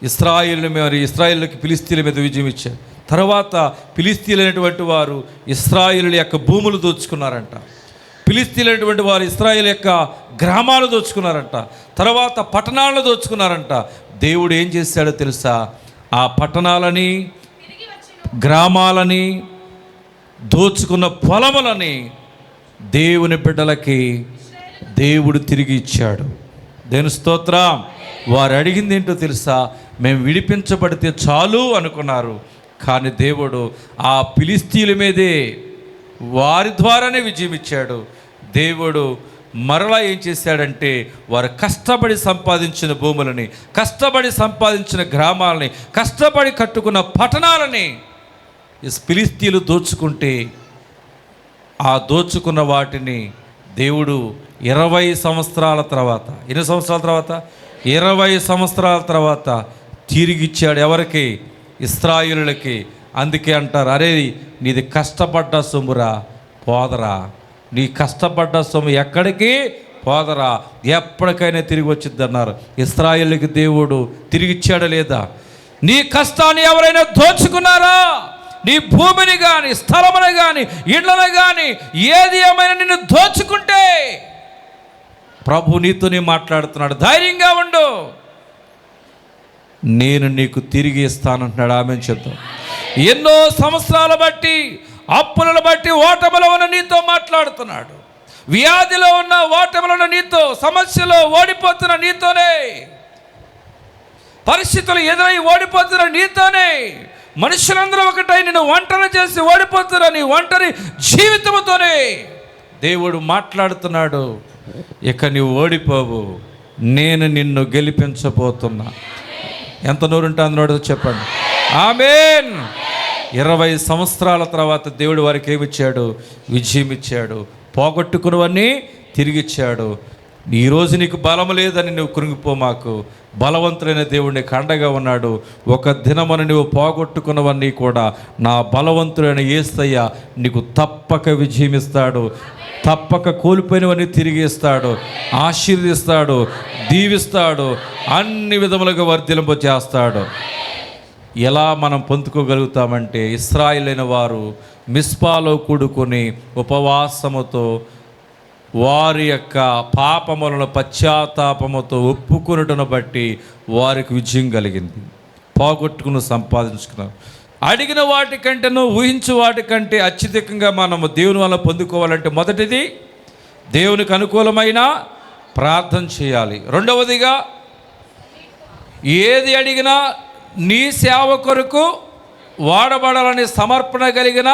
ఇశ్రాయేలులకి ఫిలిష్తీయుల మీద విజయం ఇచ్చాడు. తర్వాత ఫిలిష్తీయులైనటువంటి వారు ఇశ్రాయేలుల యొక్క భూములు దోచుకున్నారంట. ఫిలిష్తీయులైనటువంటి వారు ఇశ్రాయేలు యొక్క గ్రామాలు దోచుకున్నారంట. తర్వాత పట్టణాలను దోచుకున్నారంట. దేవుడు ఏం చేశాడో తెలుసా? ఆ పట్టణాలని, గ్రామాలని, దోచుకున్న పొలములని దేవుని బిడ్డలకి దేవుడు తిరిగి ఇచ్చాడు. దేవుని స్తోత్రం. వారు అడిగింది ఏంటో తెలుసా? మేము విడిపించబడితే చాలు అనుకున్నారు. కానీ దేవుడు ఆ ఫిలిష్తీయుల మీదే వారి ద్వారానే విజయం ఇచ్చాడు. దేవుడు మరలా ఏం చేశాడంటే వారు కష్టపడి సంపాదించిన భూములని, కష్టపడి సంపాదించిన గ్రామాలని, కష్టపడి కట్టుకున్న పట్టణాలని ఫిలిష్తీయులు దోచుకుంటే ఆ దోచుకున్న వాటిని దేవుడు 20 సంవత్సరాల తర్వాత, ఎన్ని సంవత్సరాల తర్వాత? 20 సంవత్సరాల తర్వాత తిరిగిచ్చాడు. ఎవరికి? ఇశ్రాయేలులకి. అందుకే అంటారు, అరే నీది కష్టపడ్డ సొమ్మురా, పోదరా. నీ కష్టపడ్డ సొమ్ము ఎక్కడికి పోదరా, ఎప్పటికైనా తిరిగి వచ్చింది అన్నారు. ఇశ్రాయేలుకి దేవుడు తిరిగిచ్చాడా లేదా? నీ కష్టాన్ని ఎవరైనా దోచుకున్నారా? నీ భూమిని కానీ, స్థలమును కానీ, ఇళ్లను కానీ, ఏది ఏమైనా నిన్ను దోచుకుంటే ప్రభు నీతోనే మాట్లాడుతున్నాడు. ధైర్యంగా ఉండు, నేను నీకు తిరిగి ఇస్తానంటున్నాడు. ఆమె చెప్తాం. ఎన్నో సంవత్సరాలు బట్టి, అప్పులను బట్టి, ఓటమిలో ఉన్న నీతో మాట్లాడుతున్నాడు. వ్యాధిలో ఉన్న, ఓటమిలో ఉన్న నీతో, సమస్యలో ఓడిపోతున్న నీతోనే, పరిస్థితులు ఎదురై ఓడిపోతున్న నీతోనే, మనుషులందరూ ఒకటై నిన్ను ఒంటరి చేసి ఓడిపోతున్న నీ ఒంటరి జీవితంతోనే దేవుడు మాట్లాడుతున్నాడు. ఇక నీవు ఓడిపోవు, నేను నిన్ను గెలిపించబోతున్నా. ఎంత నోరుంటే అందులో చెప్పండి ఆమేన్. 20 సంవత్సరాల తర్వాత దేవుడు వారికి ఏమిచ్చాడు? విజయం ఇచ్చాడు. పోగొట్టుకున్నవన్నీ తిరిగిచ్చాడు. ఈరోజు నీకు బలం లేదని నువ్వు కృంగిపోమాకు. బలవంతుడైన దేవుడు నీకు అండగా ఉన్నాడు. ఒక దినమున నువ్వు పోగొట్టుకున్నవన్నీ కూడా నా బలవంతుడైన యేసయ్య నీకు తప్పక విజయం ఇస్తాడు. తప్పక కోల్పోయినవన్నీ తిరిగి ఇస్తాడు, ఆశీర్వదిస్తాడు, దీవిస్తాడు, అన్ని విధములుగా వర్ధిలింప చేస్తాడు. ఎలా మనం పొందుకోగలుగుతామంటే, ఇశ్రాయేలైన వారు మిస్పాలో కూడుకొని ఉపవాసముతో వారి యొక్క పాపములను పశ్చాత్తాపముతో ఒప్పుకొనుటను బట్టి వారికి విజయం కలిగింది. పోగొట్టుకుని సంపాదించుకున్నారు. అడిగిన వాటికంటేనూ ఊహించు వాటికంటే అత్యధికంగా మనము దేవుని వల్ల పొందుకోవాలంటే మొదటిది దేవునికి అనుకూలమైన ప్రార్థన చేయాలి. రెండవదిగా ఏది అడిగినా నీ సేవ కొరకు వాడబడాలని సమర్పణ కలిగిన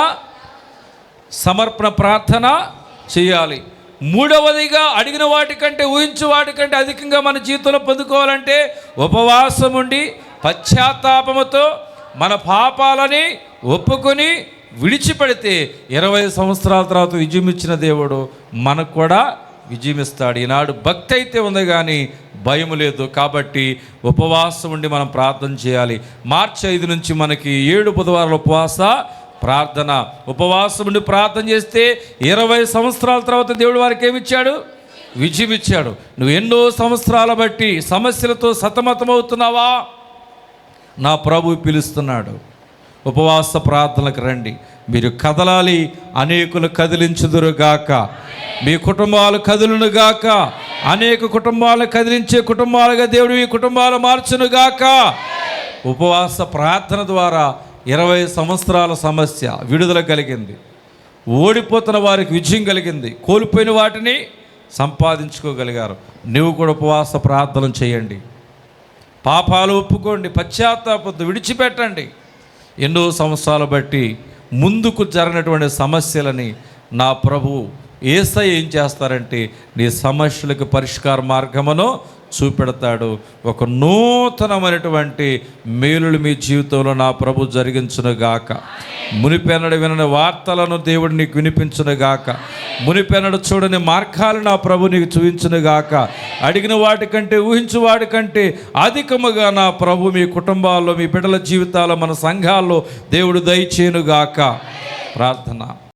సమర్పణ ప్రార్థన చేయాలి. మూడవదిగా అడిగిన వాటికంటే ఊహించు వాటికంటే అధికంగా మన జీవితంలో పొందుకోవాలంటే ఉపవాసం ఉండి పశ్చాత్తాపముతో మన పాపాలని ఒప్పుకొని విడిచిపెడితే 20 సంవత్సరాల తర్వాత విజయం ఇచ్చిన దేవుడు మనకు కూడా విజయం ఇస్తాడు. ఈనాడు భక్తి అయితే ఉంది కానీ భయం లేదు. కాబట్టి ఉపవాసం ఉండి మనం ప్రార్థన చేయాలి. మార్చి 5 నుంచి మనకి 7 బుధవారాల ఉపవాస ప్రార్థన. ఉపవాసం ఉండి ప్రార్థన చేస్తే 20 సంవత్సరాల తర్వాత దేవుడు వారికి ఏమిచ్చాడు? విజయం ఇచ్చాడు. నువ్వు ఎన్నో సంవత్సరాల బట్టి సమస్యలతో సతమతమవుతున్నావా? నా ప్రభు పిలుస్తున్నాడు. ఉపవాస ప్రార్థనలకు రండి. మీరు కదలాలి, అనేకులు కదిలించుదురుగాక. మీ కుటుంబాలు కదులునుగాక. అనేక కుటుంబాలను కదిలించే కుటుంబాలుగా దేవుడు ఈ కుటుంబాలు మార్చునుగాక. ఉపవాస ప్రార్థన ద్వారా 20 సంవత్సరాల సమస్య విడుదల కలిగింది. ఓడిపోతున్న వారికి విజయం కలిగింది. కోల్పోయిన వాటిని సంపాదించుకోగలిగారు. నువ్వు కూడా ఉపవాస ప్రార్థన చేయండి. పాపాలు ఒప్పుకోండి, పశ్చాత్తాపంతో విడిచిపెట్టండి. ఎన్నో సంవత్సరాలు బట్టి ముందుకు జరిగినటువంటి సమస్యలని నా ప్రభు యేసయ్య ఏం చేస్తారంటే నీ సమస్యలకు పరిష్కార మార్గమును చూపెడతాడు. ఒక నూతనమైనటువంటి మేలులు మీ జీవితంలో నా ప్రభు జరిగించునుగాక. మునిపెన్నడు వినని వార్తలను దేవుడు నీకు వినిపించునుగాక. మునిపెన్నడు చూడని మార్గాలు నా ప్రభు నీకు చూపించునుగాక. అడిగిన వాటికంటే ఊహించు వాటికంటే అధికముగా నా ప్రభు మీ కుటుంబాల్లో, మీ బిడ్డల జీవితాల్లో, మన సంఘాల్లో దేవుడు దయచేయునుగాక. ప్రార్థన.